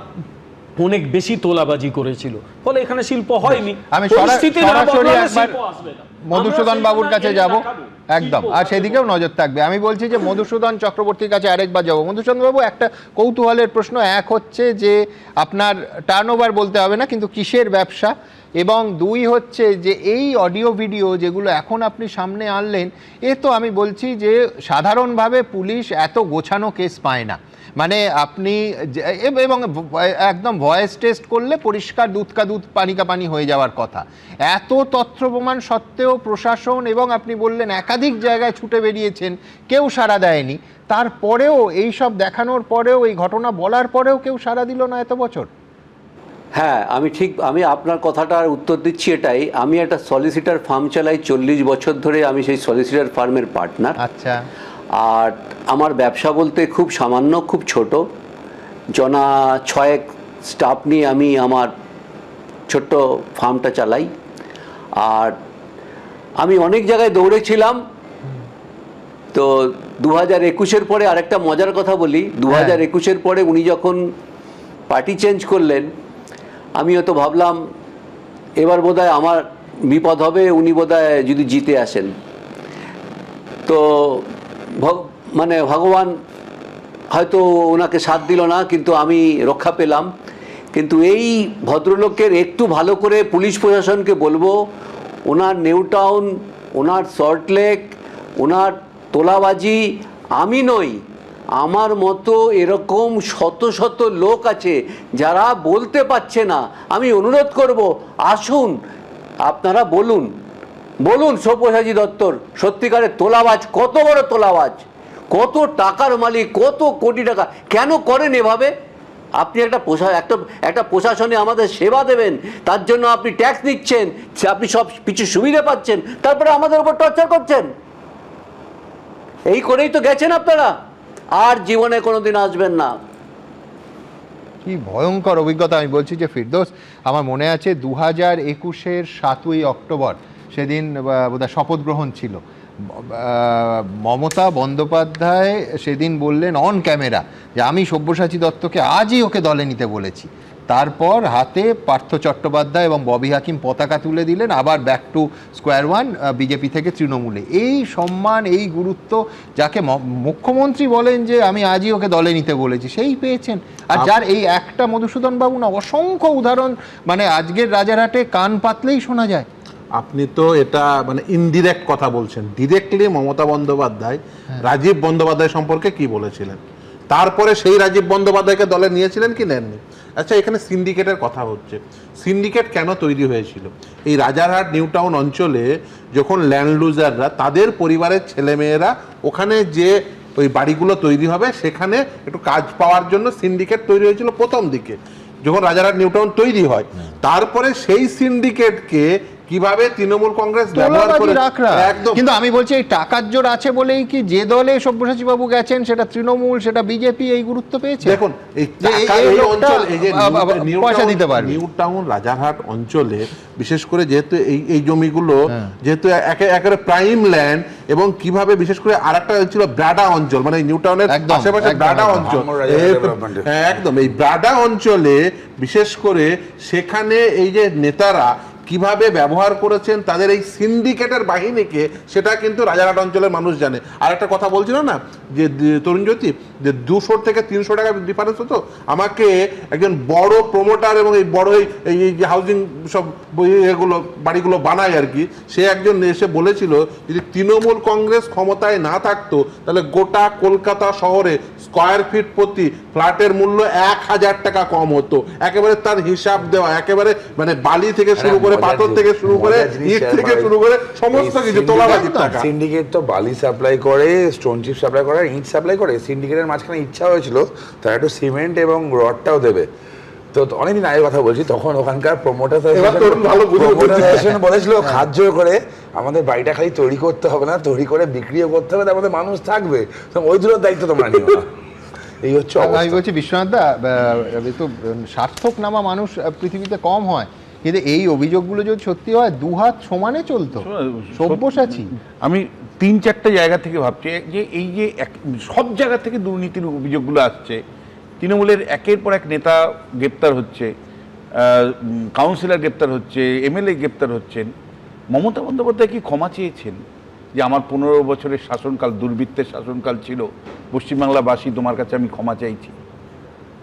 অনেক বেশি তোলাবাজি করেছিল, ফলে এখানে শিল্প হয়নি। আমি সরাসরি একবার মধুসূদন বাবুর কাছে যাব, একদম, আর সেদিকেও নজর থাকবে। আমি বলছি যে মধুসূদন চক্রবর্তীর কাছে আরেকবার যাবো। মধুসূদন বাবু, একটা কৌতূহলের প্রশ্ন। এক হচ্ছে যে আপনার টার্নওভার বলতে হবে না, কিন্তু কিসের ব্যবসা, এবং 2 হচ্ছে যে এই অডিও ভিডিও যেগুলো এখন আপনি সামনে আনলেন, এ তো আমি বলছি যে সাধারণভাবে পুলিশ এত গোছানো কেস পায় না। মানে আপনি এবং একদম ভয়েস টেস্ট করলে পরিষ্কার দুধ কা দুধ পানি কা পানি হয়ে যাওয়ার কথা। এত তথ্য প্রমাণ সত্ত্বেও প্রশাসন, এবং আপনি বললেন একাধিক জায়গায় ছুটে বেরিয়েছেন, কেউ সাড়া দেয়নি। তারপরেও এই সব দেখানোর পরেও, এই ঘটনা বলার পরেও কেউ সাড়া দিল না এত বছর। হ্যাঁ, আমি আপনার কথাটার উত্তর দিচ্ছি এটাই। আমি একটা সলিসিটার ফার্ম চালাই 40 বছর ধরে, আমি সেই সলিসিটার ফার্মের পার্টনার। আচ্ছা। আর আমার ব্যবসা বলতে খুব সামান্য, খুব ছোট, 6 স্টাফ নিয়ে আমি আমার ছোট্ট ফার্মটা চালাই। আর আমি অনেক জায়গায় দৌড়েছিলাম। তো 2021-এর পরে আরেকটা মজার কথা বলি, 2021-এর পরে উনি যখন পার্টি চেঞ্জ করলেন, আমিও তো ভাবলাম এবার বোধহয় আমার বিপদ হবে, উনি বোধহয় যদি জিতে আসেন। তো মানে ভগবান হয়তো ওনাকে সাথ দিল না, কিন্তু আমি রক্ষা পেলাম। কিন্তু এই ভদ্রলোকের একটু ভালো করে পুলিশ প্রশাসনকে বলবো, ওনার নিউ টাউন, ওনার সল্টলেক, ওনার তোলাবাজি আমি নই, আমার মতো এরকম শত শত লোক আছে যারা বলতে পারছে না। আমি অনুরোধ করব, আসুন আপনারা বলুন, বলুন সব্যসাচী দত্তর সত্যিকারের তোলাবাজ, কত বড় তোলাবাজ, কত টাকার মালিক, কত কোটি টাকা, কেন করেন এভাবে? আপনি একটা প্রশাসনে আমাদের সেবা দেবেন, তার জন্য আপনি ট্যাক্স নিচ্ছেন, আপনি সব কিছু সুবিধা পাচ্ছেন, তারপরে আমাদের উপর টর্চার করছেন। এই করেই তো গেছেন আপনারা, আর জীবনে কোনোদিন আসবেন না। কি ভয়ঙ্কর অভিজ্ঞতা। আমি বলছি যে ফিরদৌস, আমার মনে আছে 2021-এর 7ই অক্টোবর, সেদিন বোধহয় শপথ গ্রহণ ছিল। মমতা বন্দ্যোপাধ্যায় সেদিন বললেন অন ক্যামেরা যে আমি সব্যসাচী দত্তকে আজই ওকে দলে নিতে বলেছি। তারপর হাতে পার্থ চট্টোপাধ্যায় এবং ববি হাকিম পতাকা তুলে দিলেন, আবার back to square one, BJP থেকে তৃণমূলে। এই সম্মান, এই গুরুত্ব, যাকে মুখ্যমন্ত্রী বলেন যে আমি আজই ওকে দলে নিতে বলেছি, সেই পেয়েছেন। আর যার এই একটা মধুসূদন বাবু না, অসংখ্য উদাহরণ, মানে আজকের রাজারহাটে কান পাতলেই শোনা যায়। আপনি তো এটা মানে ইনডিরেক্ট কথা বলছেন। ডিরেক্টলি মমতা বন্দ্যোপাধ্যায় রাজীব বন্দ্যোপাধ্যায় সম্পর্কে কি বলেছিলেন, তারপরে সেই রাজীব বন্দ্যোপাধ্যায়কে দলে নিয়েছিলেন কি নেননি? আচ্ছা, এখানে সিন্ডিকেটের কথা হচ্ছে। সিন্ডিকেট কেন তৈরি হয়েছিল? এই রাজারহাট নিউ টাউন অঞ্চলে যখন ল্যান্ড লুজাররা, তাদের পরিবারের ছেলেমেয়েরা ওখানে যে ওই বাড়িগুলো তৈরি হবে, সেখানে একটু কাজ পাওয়ার জন্য সিন্ডিকেট তৈরি হয়েছিল প্রথম দিকে, যখন রাজারহাট নিউ টাউন তৈরি হয়। তারপরে সেই সিন্ডিকেটকে কিভাবে তৃণমূল কংগ্রেস ব্যবহার করে, একদম। কিন্তু আমি বলছি এই টাকার জোর আছে বলেই কি যে দলে সব্যসাচী বাবু গেছেন, সেটা তৃণমূল, সেটা বিজেপি, এই গুরুত্ব পেয়েছে। দেখুন, এই অঞ্চল, এই যে পয়সা দিতে পারে নিউ টাউন রাজারহাট অঞ্চলে, বিশেষ করে যেহেতু এই জমিগুলো যেহেতু একেবারে প্রাইম ল্যান্ড, এবং কিভাবে বিশেষ করে আরেকটা ছিল ব্রাডা অঞ্চল, মানে নিউ টাউনের আশেপাশে ব্রাডা অঞ্চল, একদম এই ব্রাডা অঞ্চলে বিশেষ করে সেখানে এই যে নেতারা কিভাবে ব্যবহার করেছেন তাদের এই সিন্ডিকেটের বাহিনীকে, সেটা কিন্তু রাজারহাট অঞ্চলের মানুষ জানে। আর একটা কথা বলছিল না যে তরুণজ্যোতি, যে 200 থেকে 300 টাকা ডিফারেন্স হতো। আমাকে একজন বড় প্রমোটার এবং এই বড় এই যে হাউজিং সব এগুলো বাড়িগুলো বানায় আর কি, সে একজন এসে বলেছিল যদি তৃণমূল কংগ্রেস ক্ষমতায় না থাকতো তাহলে গোটা কলকাতা শহরে স্কোয়ার ফিট প্রতি ফ্ল্যাটের মূল্য 1000 টাকা কম হতো। একেবারে তার হিসাব দেওয়া, একেবারে মানে বালি থেকে শুরু করে, পাথর থেকে শুরু করে, ইট থেকে শুরু করে সমস্ত কিছু তোলাবাজির টাকা। সিন্ডিকেট তো বালি সাপ্লাই করে, স্টোন চিপ সাপ্লাই করে, ইট সাপ্লাই করে। সিন্ডিকেটের মাঝখানে ইচ্ছা হয়েছিল তারা একটু সিমেন্ট এবং রডটাও দেবে। তো অনেকদিন আগে কথা বলছি, তখন ওখানকার প্রমোটার বলেছিল হাত জোর করে আমাদের বাড়িটা খালি তৈরি করতে হবে না, তৈরি করে বিক্রিও করতে হবে, তার মধ্যে মানুষ থাকবে, ওই দুটোর দায়িত্ব তোমরা নিও না। এই হচ্ছে আমি বলছি বিশ্বনাথ দা, তো সার্থক নামা মানুষ পৃথিবীতে কম হয়, কিন্তু এই অভিযোগগুলো যদি সত্যি হয় দুহাত সমানে চলতো সব্যসাচী। আমি 3-4টা জায়গা থেকে ভাবছি যে এই যে সব জায়গা থেকে দুর্নীতির অভিযোগগুলো আসছে, তৃণমূলের একের পর এক নেতা গ্রেপ্তার হচ্ছে, কাউন্সিলর গ্রেপ্তার হচ্ছে, এমএলএ গ্রেপ্তার হচ্ছেন। মমতা বন্দ্যোপাধ্যায় কি ক্ষমা চেয়েছেন যে আমার 15 বছরের শাসনকাল দুর্বৃত্তের শাসনকাল ছিল, পশ্চিমবাংলাবাসী তোমার কাছে আমি ক্ষমা চাইছি?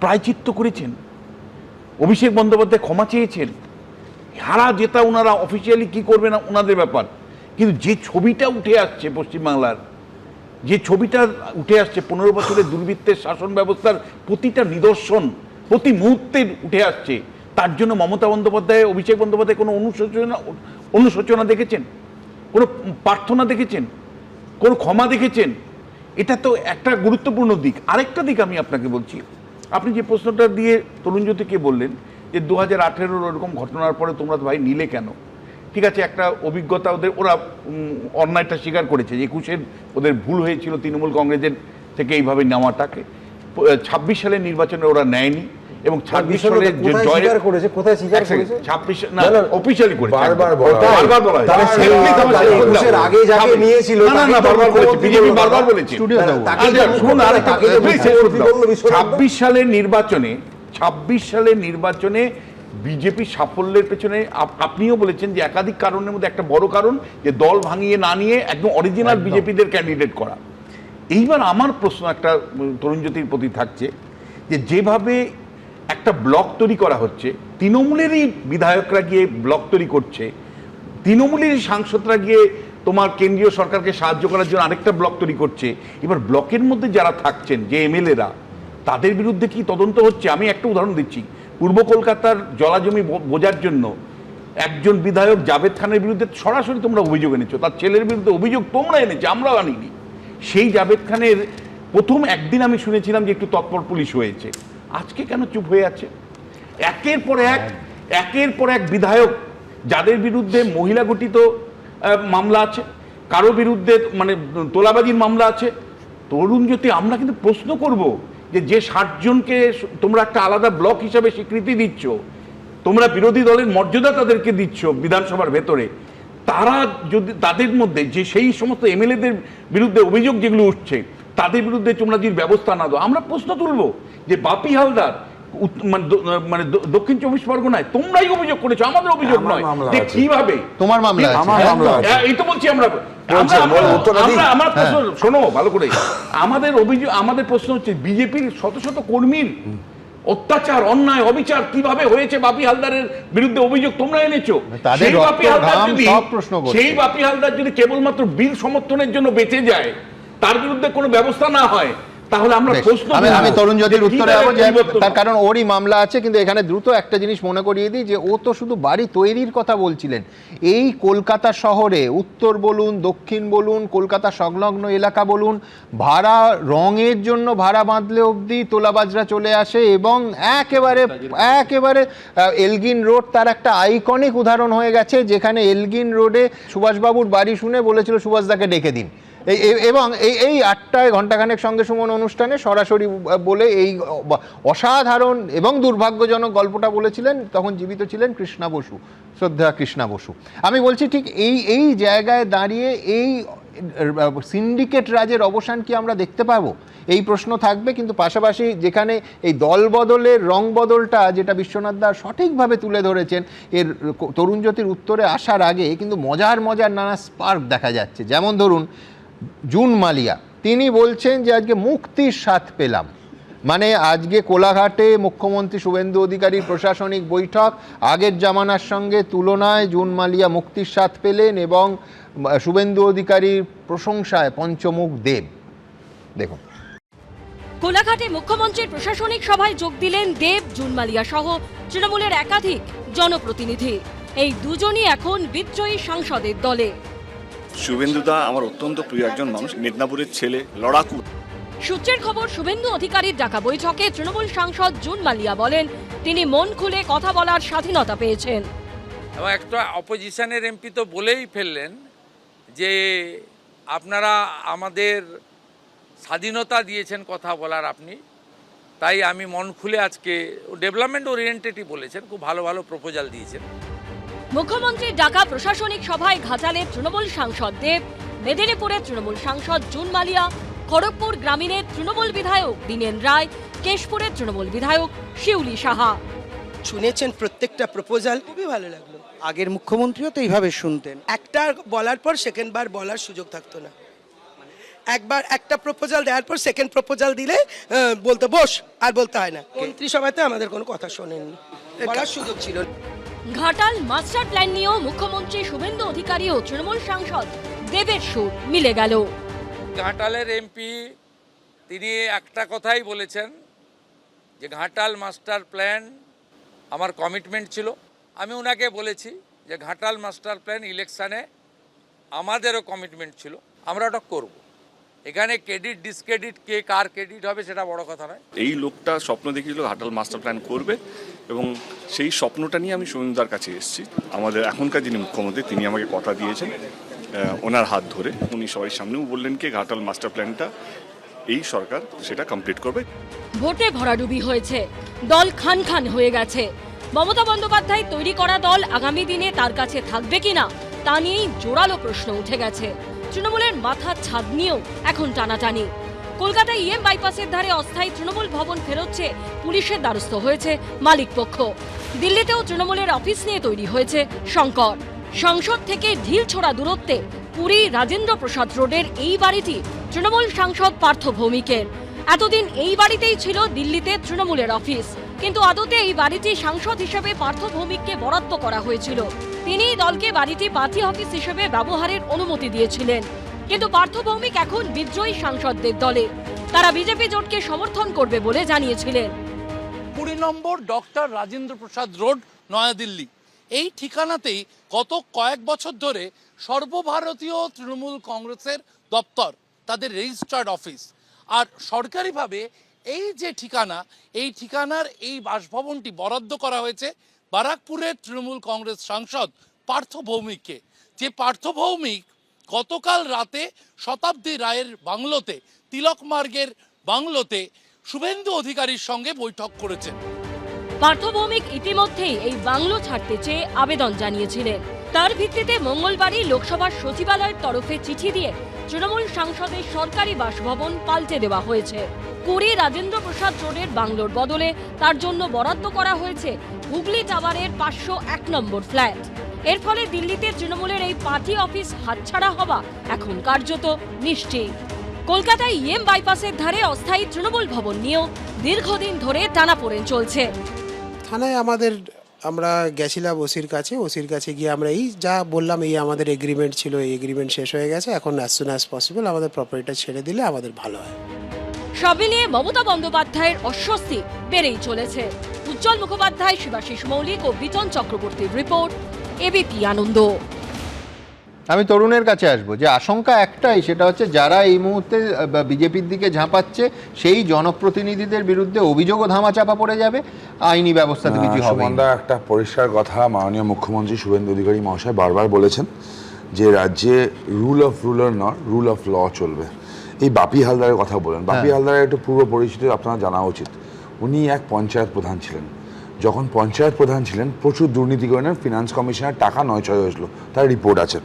প্রায়চিত্ত করেছেন। অভিষেক বন্দ্যোপাধ্যায় ক্ষমা চেয়েছেন। হারা জেতা ওনারা অফিসিয়ালি কি করবে না ওনাদের ব্যাপার, কিন্তু যে ছবিটা উঠে আসছে পশ্চিমবাংলার, যে ছবিটা উঠে আসছে 15 বছরের দুর্বৃত্তের শাসন ব্যবস্থার প্রতিটা নিদর্শন প্রতি মুহূর্তে উঠে আসছে, তার জন্য মমতা বন্দ্যোপাধ্যায়, অভিষেক বন্দ্যোপাধ্যায় কোনো অনুশোচনা দেখেছেন? কোনো প্রার্থনা দেখেছেন? কোনো ক্ষমা দেখেছেন? এটা তো একটা গুরুত্বপূর্ণ দিক। আরেকটা দিক আমি আপনাকে বলছি, আপনি যে প্রশ্নটা দিয়ে তরুণজ্যোতিকে বললেন যে 2018-র ওরকম ঘটনার পরে তোমরা ভাই নিলে কেন? ঠিক আছে, একটা অভিজ্ঞতা ওদের, ওরা অন্যায়টা স্বীকার করেছে, 21-এর ওদের ভুল হয়েছিল তৃণমূল কংগ্রেসের থেকে এইভাবে নেওয়াটাকে। 26 সালের নির্বাচনে ওরা নেয়নি, এবং 26 সালে যে জয় করেছে, কোথায় স্বীকার করেছে? 26 না অফিশিয়ালি করেছে, বারবার বলা, তাহলে 21-এর আগে যাকে নিয়েছিল না বারবার বলেছে, বিজেপি বারবার বলেছে। শুনুন, আর 26 সালের নির্বাচনে বিজেপি সাফল্যের পেছনে আপনিও বলেছেন যে একাধিক কারণের মধ্যে একটা বড় কারণ যে দল ভাঙিয়ে না নিয়ে একদম অরিজিনাল বিজেপিদের ক্যান্ডিডেট করা। এইবার আমার প্রশ্ন একটা তরুণজ্যোতির প্রতি থাকছে যে যেভাবে একটা ব্লক তৈরি করা হচ্ছে, তৃণমূলেরই বিধায়করা গিয়ে ব্লক তৈরি করছে, তৃণমূলেরই সাংসদরা গিয়ে তোমার কেন্দ্রীয় সরকারকে সাহায্য করার জন্য আরেকটা ব্লক তৈরি করছে। এবার ব্লকের মধ্যে যারা থাকছেন, যে এমএলএরা, তাদের বিরুদ্ধে কি তদন্ত হচ্ছে? আমি একটা উদাহরণ দিচ্ছি। পূর্ব কলকাতার জলাজমি বোঝার জন্য একজন বিধায়ক জাভেদ খানের বিরুদ্ধে সরাসরি তোমরা অভিযোগ এনেছো, তার ছেলের বিরুদ্ধে অভিযোগ তোমরা এনেছো, আমরাও আনিনি। সেই জাভেদ খানের প্রথম একদিন আমি শুনেছিলাম যে একটু তৎপর পুলিশ হয়েছে, আজকে কেন চুপ হয়ে আছে? একের পর এক বিধায়ক যাদের বিরুদ্ধে মহিলা গঠিত মামলা আছে, কারো বিরুদ্ধে মানে তোলাবাজির মামলা আছে। তরুণ জ্যোতি, আমরা কিন্তু প্রশ্ন করব যে 60 জনকে তোমরা একটা আলাদা ব্লক হিসাবে স্বীকৃতি দিচ্ছ, তোমরা বিরোধী দলের মর্যাদা তাদেরকে দিচ্ছ বিধানসভার ভেতরে, তারা যদি তাদের মধ্যে যে সেই সমস্ত এমএলএদের বিরুদ্ধে অভিযোগ যেগুলো উঠছে তাদের বিরুদ্ধে তোমরা যদি ব্যবস্থা না দাও, আমরা প্রশ্ন তুলব যে বাপি হালদার মানে দক্ষিণ 24 পরগনায় তোমরাই অভিযোগ করেছো, আমাদের অভিযোগ নয়, যে কিভাবে তোমার মামলা আছে। এই তো বলছি আমরা আমার প্রশ্ন শোনো ভালো করে। আমাদের অভিযোগ, আমাদের প্রশ্ন হচ্ছে বিজেপির শত শত কর্মীর অত্যাচার, অন্যায়, অবিচার কিভাবে হয়েছে বাপি হালদারের বিরুদ্ধে অভিযোগ তোমরা এনেছো। সেই বাপি হালদার যদি কেবলমাত্র বিল সমর্থনের জন্য বেঁচে যায়, তার বিরুদ্ধে কোনো ব্যবস্থা না হয়, তাহলে আমরা প্রশ্ন আমি তরুণ জ্যোতির উত্তরে যাবো, তার কারণ ওরই মামলা আছে। কিন্তু এখানে দ্রুত একটা জিনিস মনে করিয়ে দিই যে ও তো শুধু বাড়ি তৈরির কথা বলছিলেন। এই কলকাতা শহরে উত্তর বলুন, দক্ষিণ বলুন, কলকাতা সংলগ্ন এলাকা বলুন, ভাড়া রঙের জন্য ভাড়া বাঁধলে অবধি তোলাবাজরা চলে আসে এবং একেবারে এলগিন রোড তার একটা আইকনিক উদাহরণ হয়ে গেছে, যেখানে এলগিন রোডে সুভাষবাবুর বাড়ি শুনে বলেছিল সুভাষদাকে ডেকে দিন, এবং এই 8টায় ঘণ্টাখানেক সঙ্গে সুমন অনুষ্ঠানে সরাসরি বলে এই অসাধারণ এবং দুর্ভাগ্যজনক গল্পটা বলেছিলেন। তখন জীবিত ছিলেন কৃষ্ণা বসু, শ্রদ্ধা কৃষ্ণা বসু। আমি বলছি ঠিক এই জায়গায় দাঁড়িয়ে এই সিন্ডিকেট রাজের অবসান কি আমরা দেখতে পাবো, এই প্রশ্ন থাকবে। কিন্তু পাশাপাশি যেখানে এই দল বদলের রং বদলটা, যেটা বিশ্বনাথ দা সঠিকভাবে তুলে ধরেছেন, এর তরুণ জ্যোতির উত্তরে আসার আগে কিন্তু মজার নানা স্পার্ক দেখা যাচ্ছে। যেমন ধরুন জুন মালিয়া, তিনি বলছেন যে আজকে মুক্তির স্বাদ পেলাম। মানে আজকে কোলাঘাটে মুখ্যমন্ত্রী শুভেন্দু অধিকারীর প্রশাসনিক বৈঠক, আগের জামানার সঙ্গে তুলনায় জুন মালিয়া মুক্তির স্বাদ পেলেন এবং শুভেন্দু অধিকারীর প্রশংসায় পঞ্চমুখ দেব। দেখুন, কোলাঘাটে মুখ্যমন্ত্রীর প্রশাসনিক সভায় যোগ দিলেন দেব, জুন মালিয়া সহ তৃণমূলের একাধিক জনপ্রতিনিধি। এই দুজনই এখন বিদ্রোহী সাংসদের দলে। শুভেন্দুদা আমার অত্যন্ত প্রিয় একজন মানুষ, মেদিনীপুরের ছেলে, লড়াকু। সূত্রের খবর, শুভেন্দু অধিকারীর ডাকা বৈঠকে তৃণমূল সাংসদ জুন মালিয়া বলেন তিনি মন খুলে কথা বলার স্বাধীনতা পেয়েছেন। এবং একটা অপোজিশনের এমপি তো বলেই ফেললেন যে আপনারা আমাদের স্বাধীনতা দিয়েছেন কথা বলার আপনি, তাই আমি মন খুলে আজকে ডেভেলপমেন্ট ওরিয়েন্টেডই বলেছেন, খুব ভালো প্রপোজাল দিয়েছেন। মুখ্যমন্ত্রীর ডাকা প্রশাসনিক সভায় ঘাটালের তৃণমূল সাংসদ দেব, মেদিনীপুরের তৃণমূল সাংসদ জুন মালিয়া, খড়গপুর গ্রামীণের তৃণমূল বিধায়ক দীনেন রায়, কেশপুরের তৃণমূল বিধায়ক শিউলি সাহা। শুনেছেন প্রত্যেকটা প্রপোজাল, খুবই ভালো লাগলো। আগের মুখ্যমন্ত্রীও তো এইভাবে শুনতেন, একটা বলার পর সেকেন্ড বার বলার সুযোগ থাকতো না। একবার একটা প্রপোজাল দেওয়ার পর সেকেন্ড প্রপোজাল দিলে বলতে বস, আর বলতে হয় না। মন্ত্রিসভাতে আমাদের কোনো কথা শোনেননি, বলার সুযোগ ছিল। ঘাটাল মাস্টার প্ল্যান নিয়েও মুখ্যমন্ত্রী শুভেন্দু অধিকারী ও তৃণমূল সাংসদ দেবের সুর মিলে গেল। ঘাটালের এমপি তিনি একটা কথাই বলেছেন যে ঘাটাল মাস্টার প্ল্যান আমার কমিটমেন্ট ছিল। আমি ওনাকে বলেছি যে ঘাটাল মাস্টার প্ল্যান ইলেকশানে আমাদেরও কমিটমেন্ট ছিল, আমরা ওটা করব। এখানে ক্রেডিট ডিসক্রেডিট কে কার ক্রেডিট হবে সেটা বড় কথা নয়। এই লোকটা স্বপ্ন দেখেছিল ঘাটাল মাস্টার প্ল্যান করবে এবং সেই স্বপ্নটা নিয়ে আমি শুভেন্দুদার কাছে এসেছি। আমাদের এখনকার যিনি মুখ্যমন্ত্রী তিনি আমাকে কথা দিয়েছেন, ওনার হাত ধরে উনি সবার সামনেও বললেন কি ঘাটাল মাস্টার প্ল্যানটা এই সরকার সেটা কমপ্লিট করবে। ভোটে ভরাডুবি হয়েছে, দল খান খান হয়ে গেছে। মমতা বন্দ্যোপাধ্যায় তৈরি করা দল আগামী দিনে তার কাছে থাকবে কিনা তা নিয়েই জোরালো প্রশ্ন উঠে গেছে। তৃণমূলের মাথার ছাদ নিয়েও এখন টানাটানি। কলকাতায় ইএম বাইপাসের ধারে অস্থায়ী তৃণমূল ভবন ফেরোচ্ছে পুলিশের দ্বারস্থ হয়েছে মালিক পক্ষ। দিল্লিতেও তৃণমূলের অফিস নিয়ে তৈরি হয়েছে সংকট। সংসদ থেকে ঢিল ছোড়া দূরত্বে পুরী রাজেন্দ্র প্রসাদ রোডের এই বাড়িটি তৃণমূল সাংসদ পার্থ ভৌমিকের। এতদিন এই বাড়িতেই ছিল দিল্লিতে তৃণমূলের অফিস। কিন্তু আদতে এই বাড়িটি সাংসদ হিসেবে পার্থ ভৌমিককে বরাদ্দ করা হয়েছিল। তিনি দলকে বাড়িটি পার্টি অফিস হিসেবে ব্যবহারের অনুমতি দিয়েছিলেন। কিন্তু পার্থ ভৌমিক এখন বিদ্রোহী সাংসদদের দলে, তারা বিজেপি জোটকে সমর্থন করবে বলে জানিয়েছিলেন। 20 নম্বর ডক্টর রাজেন্দ্র প্রসাদ রোড, নয়াদিল্লি, এই ঠিকানাতেই গত কয়েক বছর ধরে সর্বভারতীয় তৃণমূল কংগ্রেসের দপ্তর, তাদের রেজিস্টার্ড অফিস। আর সরকারিভাবে এই যে ঠিকানা, এই ঠিকানার এই বাসভবনটি বরাদ্দ করা হয়েছে বারাকপুরের তৃণমূল কংগ্রেস সাংসদ পার্থ ভৌমিককে। যে পার্থ ভৌমিক গতকাল রাতে শতাব্দী রায়ের বাংলোতে, তিলক মার্গের বাংলোতে শুভেন্দু অধিকারীর সঙ্গে বৈঠক করেছেন। পার্থ ভৌমিক ইতিমধ্যেই এই বাংলো ছাড়তে চেয়ে আবেদন জানিয়েছিলেন। তার ভিত্তিতে মঙ্গলবারই লোকসভার সচিবালয়ের তরফে চিঠি দিয়ে তৃণমূল সাংসদের সরকারি বাসভবন পাল্টে দেওয়া হয়েছে। কুড়ি রাজেন্দ্র প্রসাদ রোডের বাংলোর বদলে তার জন্য বরাদ্দ করা হয়েছে হুগলি টাওয়ারের 501 নম্বর ফ্ল্যাট। এর ফলে দিল্লিতে তৃণমূলের এই পার্টি অফিস হাতছাড়া হওয়া এখন কার্যত নিশ্চিত। কলকাতায় ইএম বাইপাসের ধারে অস্থায়ী তৃণমূল ভবন নিয়েও দীর্ঘদিন ধরে টানাপোড়েন চলছে। থানায় আমরা গেছিলাম ওসির কাছে গিয়ে আমরা এই যা বললাম, এই আমাদের এগ্রিমেন্ট ছিল, এই এগ্রিমেন্ট শেষ হয়ে গেছে, এখন অ্যাজ সুন অ্যাজ পসিবল আমাদের প্রপার্টিটা ছেড়ে দিলে আমাদের ভালো হয়। সব মিলিয়ে মমতা বন্দ্যোপাধ্যায়ের অস্বস্তি বেড়েই চলেছে। উজ্জ্বল মুখোপাধ্যায়, শিবাশিস মৌলিক ও বিজন চক্রবর্তীর রিপোর্ট, এবিপি আনন্দ। আমি তরুণের কাছে আসবো, যে আশঙ্কা একটাই, সেটা হচ্ছে যারা এই মুহূর্তে বিজেপির দিকে ঝাঁপাচ্ছে সেই জনপ্রতিনিধিদের বিরুদ্ধে অভিযোগও ধামাচাপা পড়ে যাবে, আইনি ব্যবস্থাতে কিছু হবে না। একটা পরিষ্কার কথা মাননীয় মুখ্যমন্ত্রী শুভেন্দু অধিকারী মহাশয় বারবার বলেছেন যে রাজ্যে রুল অফ রুলার নয়, রুল অফ ল চলবে। এই বাপি হালদারের কথা বলেন, বাপি হালদারের একটু পূর্ব পরিচিত আপনার জানা উচিত। উনি এক পঞ্চায়েত প্রধান ছিলেন। যখন পঞ্চায়েত প্রধান ছিলেন প্রচুর দুর্নীতি করেন, ফিনান্স কমিশনের টাকা নয়ছয় হয়েছিল, তার রিপোর্ট আছে।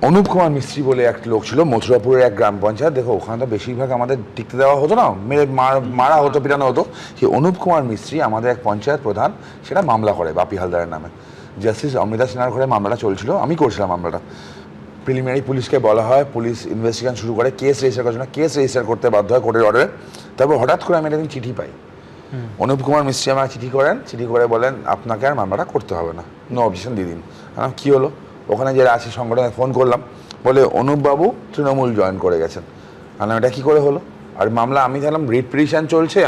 অনুপ কুমার মিস্ত্রি বলে এক লোক ছিল মথুরাপুরের এক গ্রাম পঞ্চায়েত, দেখো ওখানে তো বেশিরভাগ আমাদের টিকতে দেওয়া হতো না, মারা হতো, পিটানো হতো। সেই অনুপ কুমার মিস্ত্রি আমাদের এক পঞ্চায়েত প্রধান, সেটা মামলা করে বাপি হালদারের নামে। জাস্টিস অমৃতা সিনহার ঘরে মামলাটা চলছিল, আমি করছিলাম মামলাটা। প্রিলিমিনারি পুলিশকে বলা হয়, পুলিশ ইনভেস্টিগেশন শুরু করে, কেস রেজিস্টার করার জন্য কেস রেজিস্টার করতে বাধ্য হয় কোর্টের অর্ডারে। তারপর হঠাৎ করে আমি একদিন চিঠি পাই, অনুপ কুমার মিস্ত্রি আমার চিঠি করে বলেন আপনাকে আর মামলাটা করতে হবে না, নো অবজেকশন দিয়ে দিন। কী হলো? ওখানে যারা আছে সংগঠনে ফোন করলাম, বলে অনুপবাবু তৃণমূল জয়েন করে গেছেন। এটা কী করে হলো? আর মামলা আমি জানলাম রিট পিটিশন চলছে,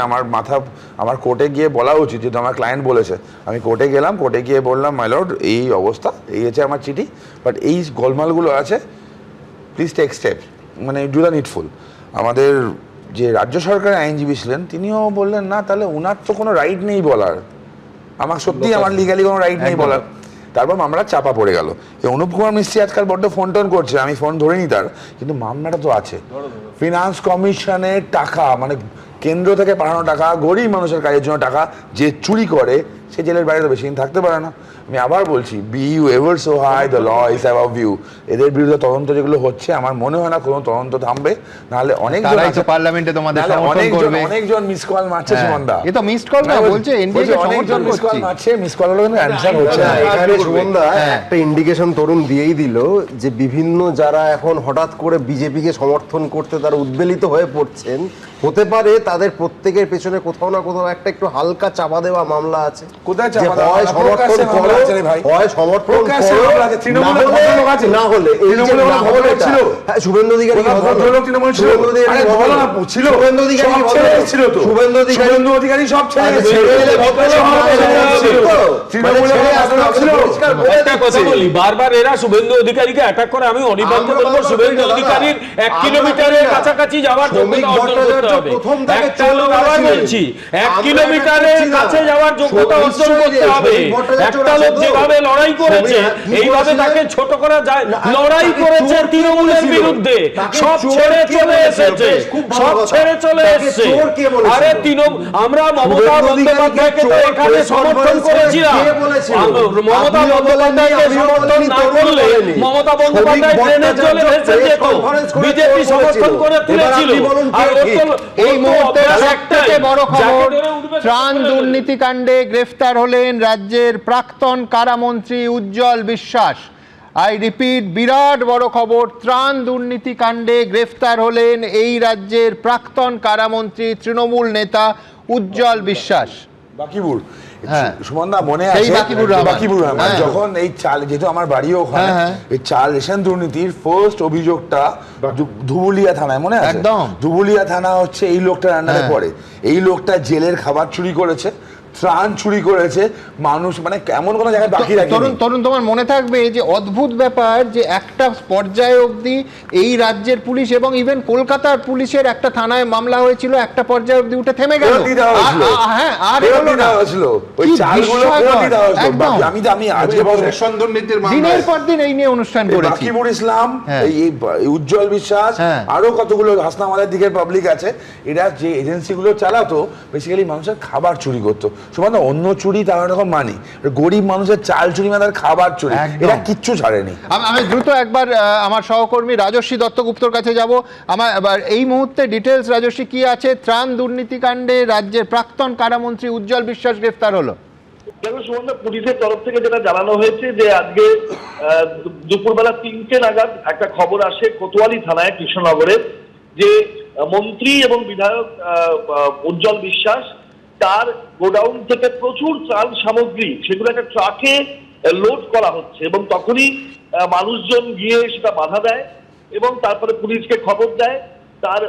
আমার কোর্টে গিয়ে বলা উচিত, যেহেতু আমার ক্লায়েন্ট বলেছে। আমি কোর্টে গেলাম, কোর্টে গিয়ে বললাম মাই লর্ড এই অবস্থা, এই হচ্ছে আমার চিঠি, বাট এই গোলমালগুলো আছে, প্লিজ টেক স্টেপ, মানে ডু দ্য নিডফুল। আমাদের যে রাজ্য সরকারের আইনজীবী ছিলেন তিনিও বললেন না, তাহলে ওনার তো কোনো রাইট নেই বলার, আমার সত্যি আমার লিগালি কোনো রাইট নেই বলার। তারপর মামলা চাপা পড়ে গেল। এই অনুপ কুমার মিস্ত্রি আজকাল বড্ড ফোন টোন করছে, আমি ফোন ধরিনি তার, কিন্তু মামলাটা তো আছে। ফিনান্স কমিশনের টাকা, মানে কেন্দ্র থেকে পাঠানো টাকা, গরিব মানুষের কাজের জন্য টাকা যে চুরি করে সে জেলের বাইরে তো বেশি দিন থাকতে পারে না। আমি আবার বলছি, be you ever so high, the law is above you. এদের বিরুদ্ধে তদন্ত যেগুলো হচ্ছে আমার মনে হয় না কোনো তদন্ত থামবে, নাহলে পার্লামেন্টে তোমাদের অনেকজন মিস কল মারছে। সুমনদা এ তো মিস কল না, বলছে এনডিএ অনেকজন মিস কল মারছে, মিস কল হলো কিন্তু অ্যানসার হচ্ছে না। এখানে সুমনদা একটা ইন্ডিকেশন তরুণ দিয়েই দিল যে বিভিন্ন যারা এখন হঠাৎ করে বিজেপিকে সমর্থন করতে তারা উদ্বেলিত হয়ে পড়ছেন, হতে পারে তাদের প্রত্যেকের পেছনে কোথাও না কোথাও একটা একটু হালকা চাপা দেওয়া মামলা আছে। কোথায় চাপা দেওয়া? হয় সমর্থন করো, হয় সমর্থন করো, না হলে এই যে ভদ্রলোক ছিল, হ্যাঁ শুভেন্দু অধিকারী ভদ্রলোক তৃণমূল ছিল, শুভেন্দু অধিকারী সব ছেড়ে গেছে, বারবার এরা শুভেন্দু অধিকারীকে অ্যাটাক করে। আমি অনিবার্য বলবো শুভেন্দু অধিকারীর 1 কিলোমিটারের কাছাকাছি যাওয়ার যোগ্যতা অর্জন করতে হবে। একটা লোক আবার বলছি 1 কিলোমিটারের কাছে যাওয়ার যোগ্যতা অর্জন করতে হবে। একটা লোক যেভাবে লড়াই করেছে এইভাবে তাকে ছোট করা যায়। লড়াই করেছে তৃণমূলের বিরুদ্ধে, সব ছেড়ে চলে এসেছে, সব ছেড়ে চলে এসেছে। আরে আমরা মমতা বন্দ্যোপাধ্যায়কে তো এখানে সমর্থন করেছিলাম, মমতা বন্দ্যোপাধ্যায়কে সমর্থন না করলে মমতা বন্দ্যোপাধ্যায় ট্রেনের চলে ভেসে যেত, বিজেপি সমর্থন করে তুলেছিল। আর এই মুহূর্তে সবথেকে বড় খবর, ত্রাণ দুর্নীতিকাণ্ডে গ্রেফতার হলেন রাজ্যের প্রাক্তন কারামন্ত্রী উজ্জ্বল বিশ্বাস। আই রিপিট, বিরাট বড় খবর, ত্রাণ দুর্নীতিকাণ্ডে গ্রেফতার হলেন এই রাজ্যের প্রাক্তন কারামন্ত্রী তৃণমূল নেতা উজ্জ্বল বিশ্বাস। বাকিপুর, হ্যাঁ সুমনদা মনে সেই আছে বাকিবুর রহমান। বাকিবুর রহমান হ্যাঁ। যখন এই চাল, যেহেতু আমার বাড়িও ওখানে, হ্যাঁ। এই চাল রেশন দুর্নীতির ফার্স্ট অভিযোগটা ধুবুলিয়া থানায়, মনে আছে? একদম। ধুবুলিয়া থানা হচ্ছে এই লোকটার আন্ডারে পড়ে। এই লোকটা জেলের খাবার চুরি করেছে, ত্রাণ চুরি করেছে, মানুষ মানে এমন কোনো জায়গায় বাকি রাখেনি। তরুণ তোমার মনে থাকবে যে অদ্ভুত ব্যাপার যে একটা পর্যায়ে অবধি এই রাজ্যের পুলিশ এবং ইভেন কলকাতার পুলিশের একটা থানায় মামলা হয়েছিল, একটা পর্যায়ে অবধি উঠে থেমে গেল। হ্যাঁ, আর এগোলো না। ওই চালগুলো ফেরত দিতে হয়েছিল। আমি আজকে রেশন দুর্নীতির দিনের পর দিন এই নিয়ে অনুষ্ঠান করেছি। বাকিবুর ইসলাম, এই উজ্জ্বল বিশ্বাস, আরো কতগুলো হাসনামাদের দিকের পাবলিক আছে, এরা যে এজেন্সিগুলো চালাতো বেসিক্যালি মানুষের খাবার চুরি করতো। সুমান অন্য চুরি তার রকম মানি, গরিব মানুষের চাল চুরি মানে তার খাবার চুরি, এরা কিচ্ছু ছাড়েনি। আমি দ্রুত একবার আমার সহকর্মী রাজস্বী দত্তগুপ্তর কাছে যাব। আমার এই মুহূর্তে ডিটেলস রাজস্বী কি আছে? ত্রাণ দুর্নীতিকাণ্ডে রাজ্যের প্রাক্তন কারামন্ত্রী উজ্জ্বল বিশ্বাস গ্রেফতার হলো। দেখো সুমনদা, পুলিশের তরফ থেকে যেটা জানানো হয়েছে যে আজকে দুপুরবেলা 3টে নাগাদ একটা খবর আসে কোতোয়ালি থানায় কৃষ্ণনগরের, যে মন্ত্রী এবং বিধায়ক উজ্জ্বল বিশ্বাস তার গোডাউন থেকে প্রচুর চাল সামগ্রী সেগুলো একটা ট্রাকে লোড করা হচ্ছে, এবং তখনই মানুষজন গিয়ে সেটা বাধা দেয় এবং তারপরে পুলিশকে খবর দেয়। তার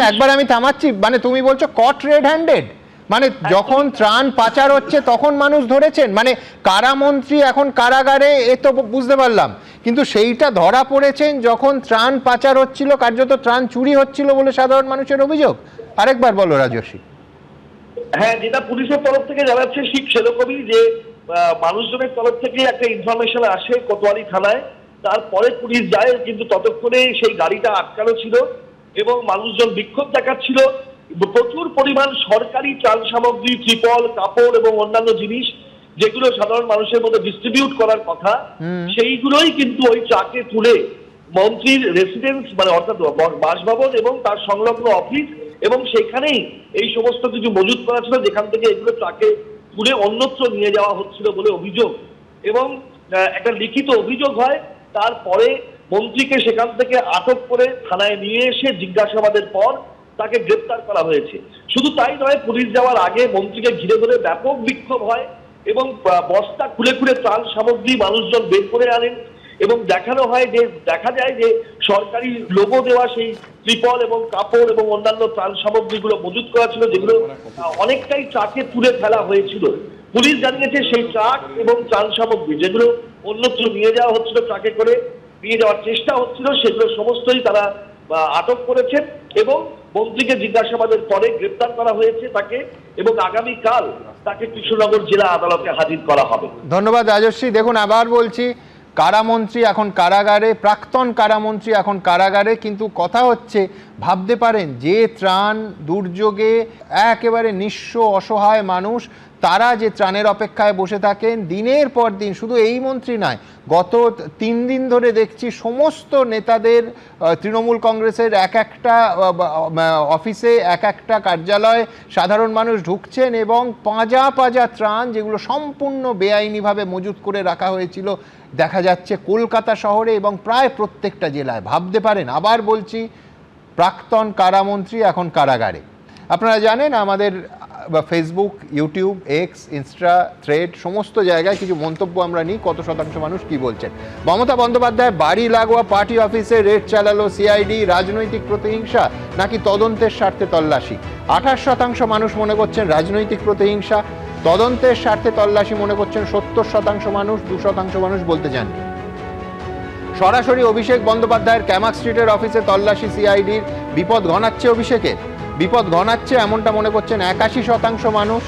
একবার আমি থামাচ্ছি, মানে তুমি বলছো কট রেড হ্যান্ডেড, মানে যখন ত্রাণ পাচার হচ্ছে তখন মানুষ ধরেছেন, মানে কারামন্ত্রী এখন কারাগারে, এ তো বুঝতে পারলাম, কিন্তু সেইটা ধরা পড়েছেন যখন ত্রাণ পাচার হচ্ছিল, কার্যত ত্রাণ চুরি হচ্ছিল বলে সাধারণ মানুষের অভিযোগ। আরেকবার বলো রাজস্বী। হ্যাঁ, যেটা পুলিশের তরফ থেকে জানাচ্ছে ঠিক সেরকমই, যে মানুষজনের তরফ থেকে একটা ইনফরমেশন আসে কোতোয়ালি থানায়, তারপরে পুলিশ যায়, কিন্তু ততক্ষণে সেই গাড়িটা আটকানো ছিল এবং মানুষজন বিক্ষোভ দেখাচ্ছিল। প্রচুর পরিমাণ সরকারি ত্রাণ সামগ্রী, ত্রিপল, কাপড় এবং অন্যান্য জিনিস যেগুলো সাধারণ মানুষের মধ্যে ডিস্ট্রিবিউট করার কথা, সেইগুলোই কিন্তু ওই ট্রাকে তুলে মন্ত্রীর রেসিডেন্স মানে অর্থাৎ বাসভবন এবং তার সংলগ্ন অফিস, এবং সেখানেই এই সমস্ত কিছু মজুত করা ছিল, যেখান থেকে এগুলো ট্রাকে তুলে অন্যত্র নিয়ে যাওয়া হচ্ছিল বলে অভিযোগ। এবং একটা লিখিত অভিযোগ হয়, তারপরে মন্ত্রীকে সেখান থেকে আটক করে থানায় নিয়ে এসে জিজ্ঞাসাবাদের পর তাকে গ্রেপ্তার করা হয়েছে। শুধু তাই নয়, পুলিশ যাওয়ার আগে মন্ত্রীকে ঘিরে ধরে ব্যাপক বিক্ষোভ হয় এবং বস্তা খুলে খুলে ত্রাণ সামগ্রী মানুষজন বের করে আনেন, এবং দেখানো হয় যে দেখা যায় যে সরকারি লোগো দেওয়া সেই ত্রিপল এবং কাপড় এবং অন্যান্য ত্রাণ সামগ্রীগুলো মজুত করা ছিল, যেগুলো অনেকটাই ট্রাকে তুলে ফেলা হয়েছিল। পুলিশ জানিয়েছে সেই ট্রাক এবং ত্রাণ সামগ্রী যেগুলো অন্যত্র নিয়ে যাওয়া হচ্ছিল, ট্রাকে করে নিয়ে যাওয়ার চেষ্টা হচ্ছিল, সেগুলো সমস্তই তারা আটক করেছেন এবং মন্ত্রীকে জিজ্ঞাসাবাদের পরে গ্রেপ্তার করা হয়েছে তাকে, এবং আগামীকাল তাকে কৃষ্ণনগর জেলা আদালতে হাজির করা হবে। ধন্যবাদ রাজস্বী। দেখুন, আবার বলছি, কারামন্ত্রী এখন কারাগারে, প্রাক্তন কারামন্ত্রী এখন কারাগারে, কিন্তু কথা হচ্ছে ভাবতে পারেন যে ত্রাণ দুর্যোগে একেবারে নিঃস্ব অসহায় মানুষ, তারা যে ত্রাণের অপেক্ষায় বসে থাকেন দিনের পর দিন। শুধু এই মন্ত্রী নয়, গত 3 দিন ধরে দেখছি সমস্ত নেতাদের, তৃণমূল কংগ্রেসের এক একটা অফিসে, এক একটা কার্যালয়ে সাধারণ মানুষ ঢুকছেন এবং পাঁজা পাঁজা ত্রাণ, যেগুলো সম্পূর্ণ বেআইনিভাবে মজুত করে রাখা হয়েছিল, দেখা যাচ্ছে কলকাতা শহরে এবং প্রায় প্রত্যেকটা জেলায়। ভাবতে পারেন, আবার বলছি, প্রাক্তন কারামন্ত্রী এখন কারাগারে। আপনারা জানেন আমাদের Facebook, YouTube, x, Insta, thread সমস্ত জায়গায় কিছু মন্তব্য আমরা নিই, কত শতাংশ মানুষ কি বলছেন। মমতা বন্দ্যোপাধ্যায় বাড়ি লাগোয়া পার্টি অফিসে রেড চালালো সিআইডি, রাজনৈতিক প্রতিহিংসা নাকি তদন্তের স্বার্থে তল্লাশি? 28% মানুষ মনে করছেন রাজনৈতিক প্রতিহিংসা, তদন্তের স্বার্থে তল্লাশি মনে করছেন 70% মানুষ, 2% মানুষ বলতে চাননি। সরাসরি অভিষেক বন্দ্যোপাধ্যায়ের ক্যামাক স্ট্রিটের অফিসে তল্লাশি সিআইডির, বিপদ ঘনাচ্ছে অভিষেকের, বিপদ ঘনাচ্ছে এমনটা মনে করছেন 81% মানুষ,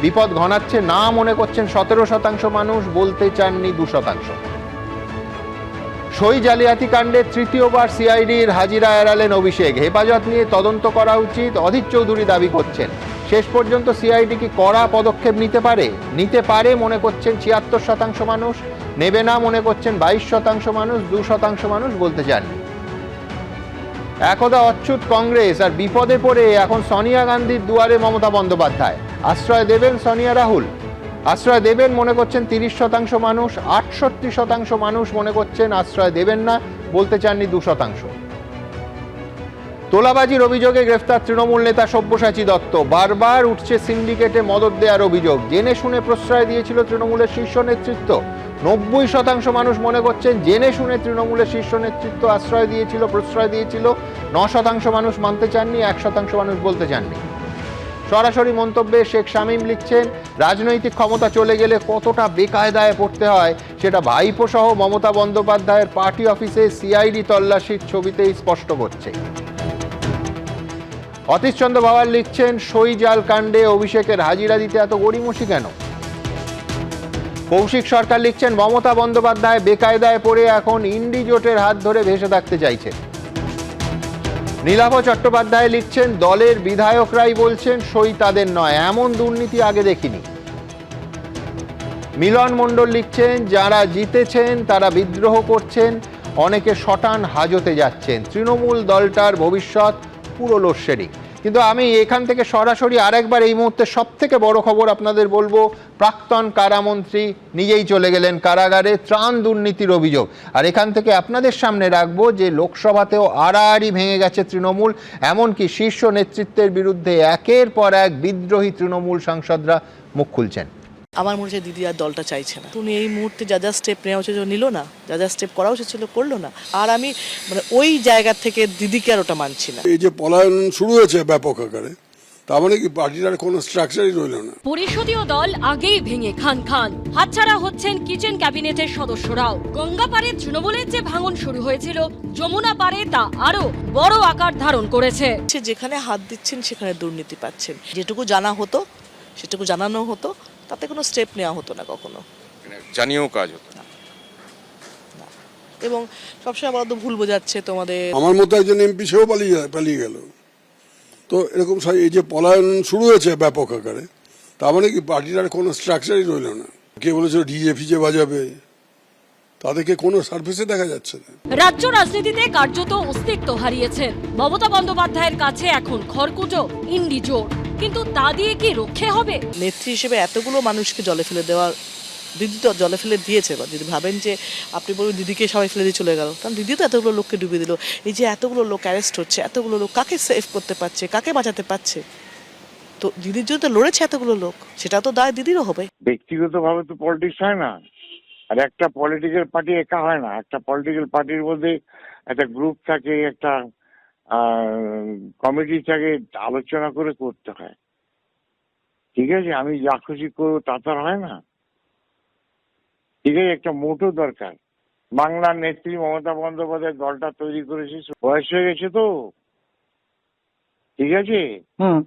বিপদ ঘনাচ্ছে না মনে করছেন 17% মানুষ, বলতে চাননি 2%। সই জালিয়াতি কাণ্ডে তৃতীয়বার সিআইডির হাজিরা এড়ালেন অভিষেক, হেফাজত নিয়ে তদন্ত করা উচিত অধীর চৌধুরী দাবি করছেন। শেষ পর্যন্ত সিআইডি কি কড়া পদক্ষেপ নিতে পারে মনে করছেন 76% মানুষ, নেবে না মনে করছেন 22% মানুষ, 2% মানুষ বলতে চাননি। একদা অচ্যুত কংগ্রেস, আর বিপদে পড়ে এখন সোনিয়া গান্ধীর দুয়ারে মমতা বন্দ্যোপাধ্যায়। আশ্রয় দেবেন সোনিয়া রাহুল, আশ্রয় দেবেন মনে করছেন 30% মানুষ, 68% মানুষ মনে করছেন আশ্রয় দেবেন না, বলতে চাননি 2%। তোলাবাজির অভিযোগে গ্রেফতার তৃণমূল নেতা সব্যসাচী দত্ত। বারবার উঠছে সিন্ডিকেটে মদত দেওয়ার অভিযোগ। জেনে শুনে প্রশ্রয় দিয়েছিল তৃণমূলের শীর্ষ নেতৃত্ব। 90% মানুষ মনে করছেন জেনে শুনে তৃণমূলের শীর্ষ নেতৃত্ব আশ্রয় দিয়েছিল, প্রশ্রয় দিয়েছিল। 9% মানুষ মানতে চাননি, 1% মানুষ বলতে চাননি। সরাসরি মন্তব্যে শেখ শামীম লিখছেন, রাজনৈতিক ক্ষমতা চলে গেলে কতটা বেকায়দায় পড়তে হয় সেটা ভাইপো সহ মমতা বন্দ্যোপাধ্যায়ের পার্টি অফিসে সিআইডি তল্লাশির ছবিতেই স্পষ্ট করছে। অতীশচন্দ্র বাওয়াল লিখছেন, সই জাল কাণ্ডে অভিষেকের হাজিরা দিতে এত গড়িমসি কেন? কৌশিক সরকার লিখছেন, মমতা বন্দ্যোপাধ্যায় বেকায়দায় পড়ে এখন ইন্ডি জোটের হাত ধরে ভেসে থাকতে চাইছে। নীলাভ চট্টোপাধ্যায় লিখছেন, দলের বিধায়করাই বলছেন সই তাদের নয়, এমন দুর্নীতি আগে দেখিনি। মিলন মণ্ডল লিখছেন, যারা জিতেছেন তারা বিদ্রোহ করছেন, অনেকে শটান হাজতে যাচ্ছেন, তৃণমূল দলটার ভবিষ্যৎ পুরো লোডশেডিং। কিন্তু আমি এখান থেকে সরাসরি আরেকবার এই মুহূর্তে সব থেকে বড় খবর আপনাদের বলবো, প্রাক্তন কারামন্ত্রী নিজেই চলে গেলেন কারাগারে ত্রাণ দুর্নীতির অভিযোগ। আর এখান থেকে আপনাদের সামনে রাখবো যে লোকসভাতেও আড়াআড়ি ভেঙে গেছে তৃণমূল, এমনকি শীর্ষ নেতৃত্বের বিরুদ্ধে একের পর এক বিদ্রোহী তৃণমূল সাংসদরা মুখ খুলছেন। আমার মনে হচ্ছে দিদি আর দলটা চাইছে না। তুমি এই মুহূর্তে যা যা স্টেপ নেওয়া উচিত নিল না, যা যা স্টেপ করা উচিত ছিল করলো না। আর আমি মানে ওই জায়গা থেকে দিদিকে আর ওটা মানছি না। এই যে পলায়ন শুরু হয়েছে ব্যাপক আকারে, তার মানে কি পার্টির আর কোনো স্ট্রাকচারই রইল না। পরিষদীয় দল আগেই ভেঙে খান খান, হাতছাড়া হচ্ছেন কিচেন ক্যাবিনেটের সদস্যরাও। গঙ্গা পারে তৃণমূলের যে ভাঙন শুরু হয়েছিল, যমুনা পারে তা আরো বড় আকার ধারণ করেছে। যেখানে হাত দিচ্ছেন সেখানে দুর্নীতি পাচ্ছেন। যেটুকু জানা হতো সেটুকু জানানো হতো, তাতে কোনো স্টেপ নেওয়া হতো না কখনো, জানিয়েও কাজ হতো না। এবং সবসময় বড় ভুল বোঝাচ্ছে তোমাদের। আমার মতো একজন এমপি সেও পালিয়ে গেল। তো এরকম এই যে পলায়ন শুরু হয়েছে ব্যাপক আকারে, তার মানে কি পার্টির আর কোনো স্ট্রাকচারই রইল না। কে বলেছিল ডিজে ফিজে বাজাবে, তাদেরকে কোনো সার্ভিসে দেখা যাচ্ছে না। রাজ্য রাজনীতিতে কার্যত অস্তিত্ব হারিয়েছেন মমতা বন্দ্যোপাধ্যায়ের কাছে এখন খড়কুটো ইন্ডি জোট। কিন্তু তা দিয়ে কি রক্ষে হবে? নেত্রী হিসেবে এতগুলো মানুষকে জলে ফেলে দেওয়ার, দিদি তো জলে ফেলে দিয়েছে। যদি ভাবেন যে আপনি বলুন দিদিকে সবাই ফেলে দিয়ে চলে গেল, কারণ দিদি তো এতগুলো লোককে ডুবিয়ে দিল। এই যে এতগুলো লোক অ্যারেস্ট হচ্ছে, এতগুলো লোক কাকে সেভ করতে পারছে, কাকে বাঁচাতে পারছে? তো দিদির জন্য তো লড়েছে এতগুলো লোক, সেটা তো দায় দিদিরও হবে। ব্যক্তিগতভাবে তো পলিটিক্স হয় না, আর একটা পলিটিক্যাল পার্টি একা হয় না। একটা পলিটিক্যাল পার্টির মধ্যে একটা গ্রুপ থাকে, একটা কমিটি থাকে, আলোচনা করে করতে হয়। ঠিক আছে, আমি যা খুশি করবো তা তো হয় না। ঠিক আছে, একটা মোটো দরকার। বাংলার নেত্রী মমতা বন্দ্যোপাধ্যায় দলটা তৈরি করেছে, বয়স হয়ে গেছে তো। ঠিক আছে,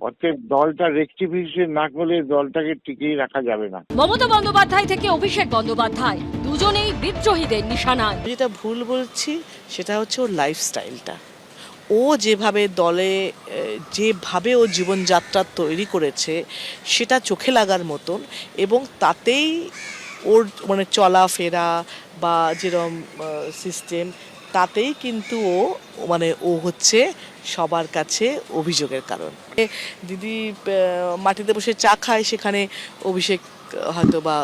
অতএব দলটা রেকটিফিকেশন না করলে দলটাকে টিকিয়ে রাখা যাবে না। মমতা বন্দ্যোপাধ্যায় থেকে অভিষেক বন্দ্যোপাধ্যায় দুজনেই বিদ্রোহীদের নিশানায়। যেটা ভুল বলছি সেটা হচ্ছে ওর লাইফস্টাইলটা। ও যেভাবে দলে যেভাবে ও জীবনযাত্রা তৈরি করেছে সেটা চোখে লাগার মতন, এবং তাতেই ওর মানে চলাফেরা বা যেরকম সিস্টেম, তাতেই কিন্তু ও হচ্ছে সবার কাছে অভিযোগের কারণ। দিদি মাটিতে বসে চা খায়, সেখানে অভিষেক হয়তো বা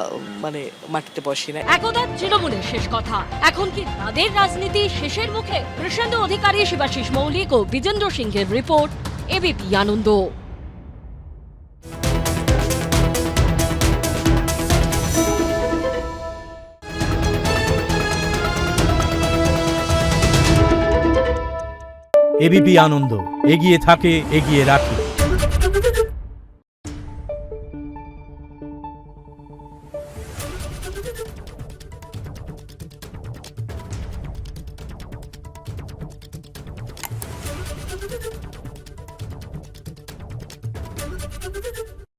মানে মাটিতে বসে না। একদা তৃণমূলের শেষ কথা, এখন কি তাদের রাজনীতি শেষের মুখে? কৃষ্ণেন্দু অধিকারী, শিবাশিস মৌলিক ও বিজেন্দ্র সিংহের রিপোর্ট, এবিপি আনন্দ। এবিপি আনন্দ, এগিয়ে থাকে, এগিয়ে রাখে।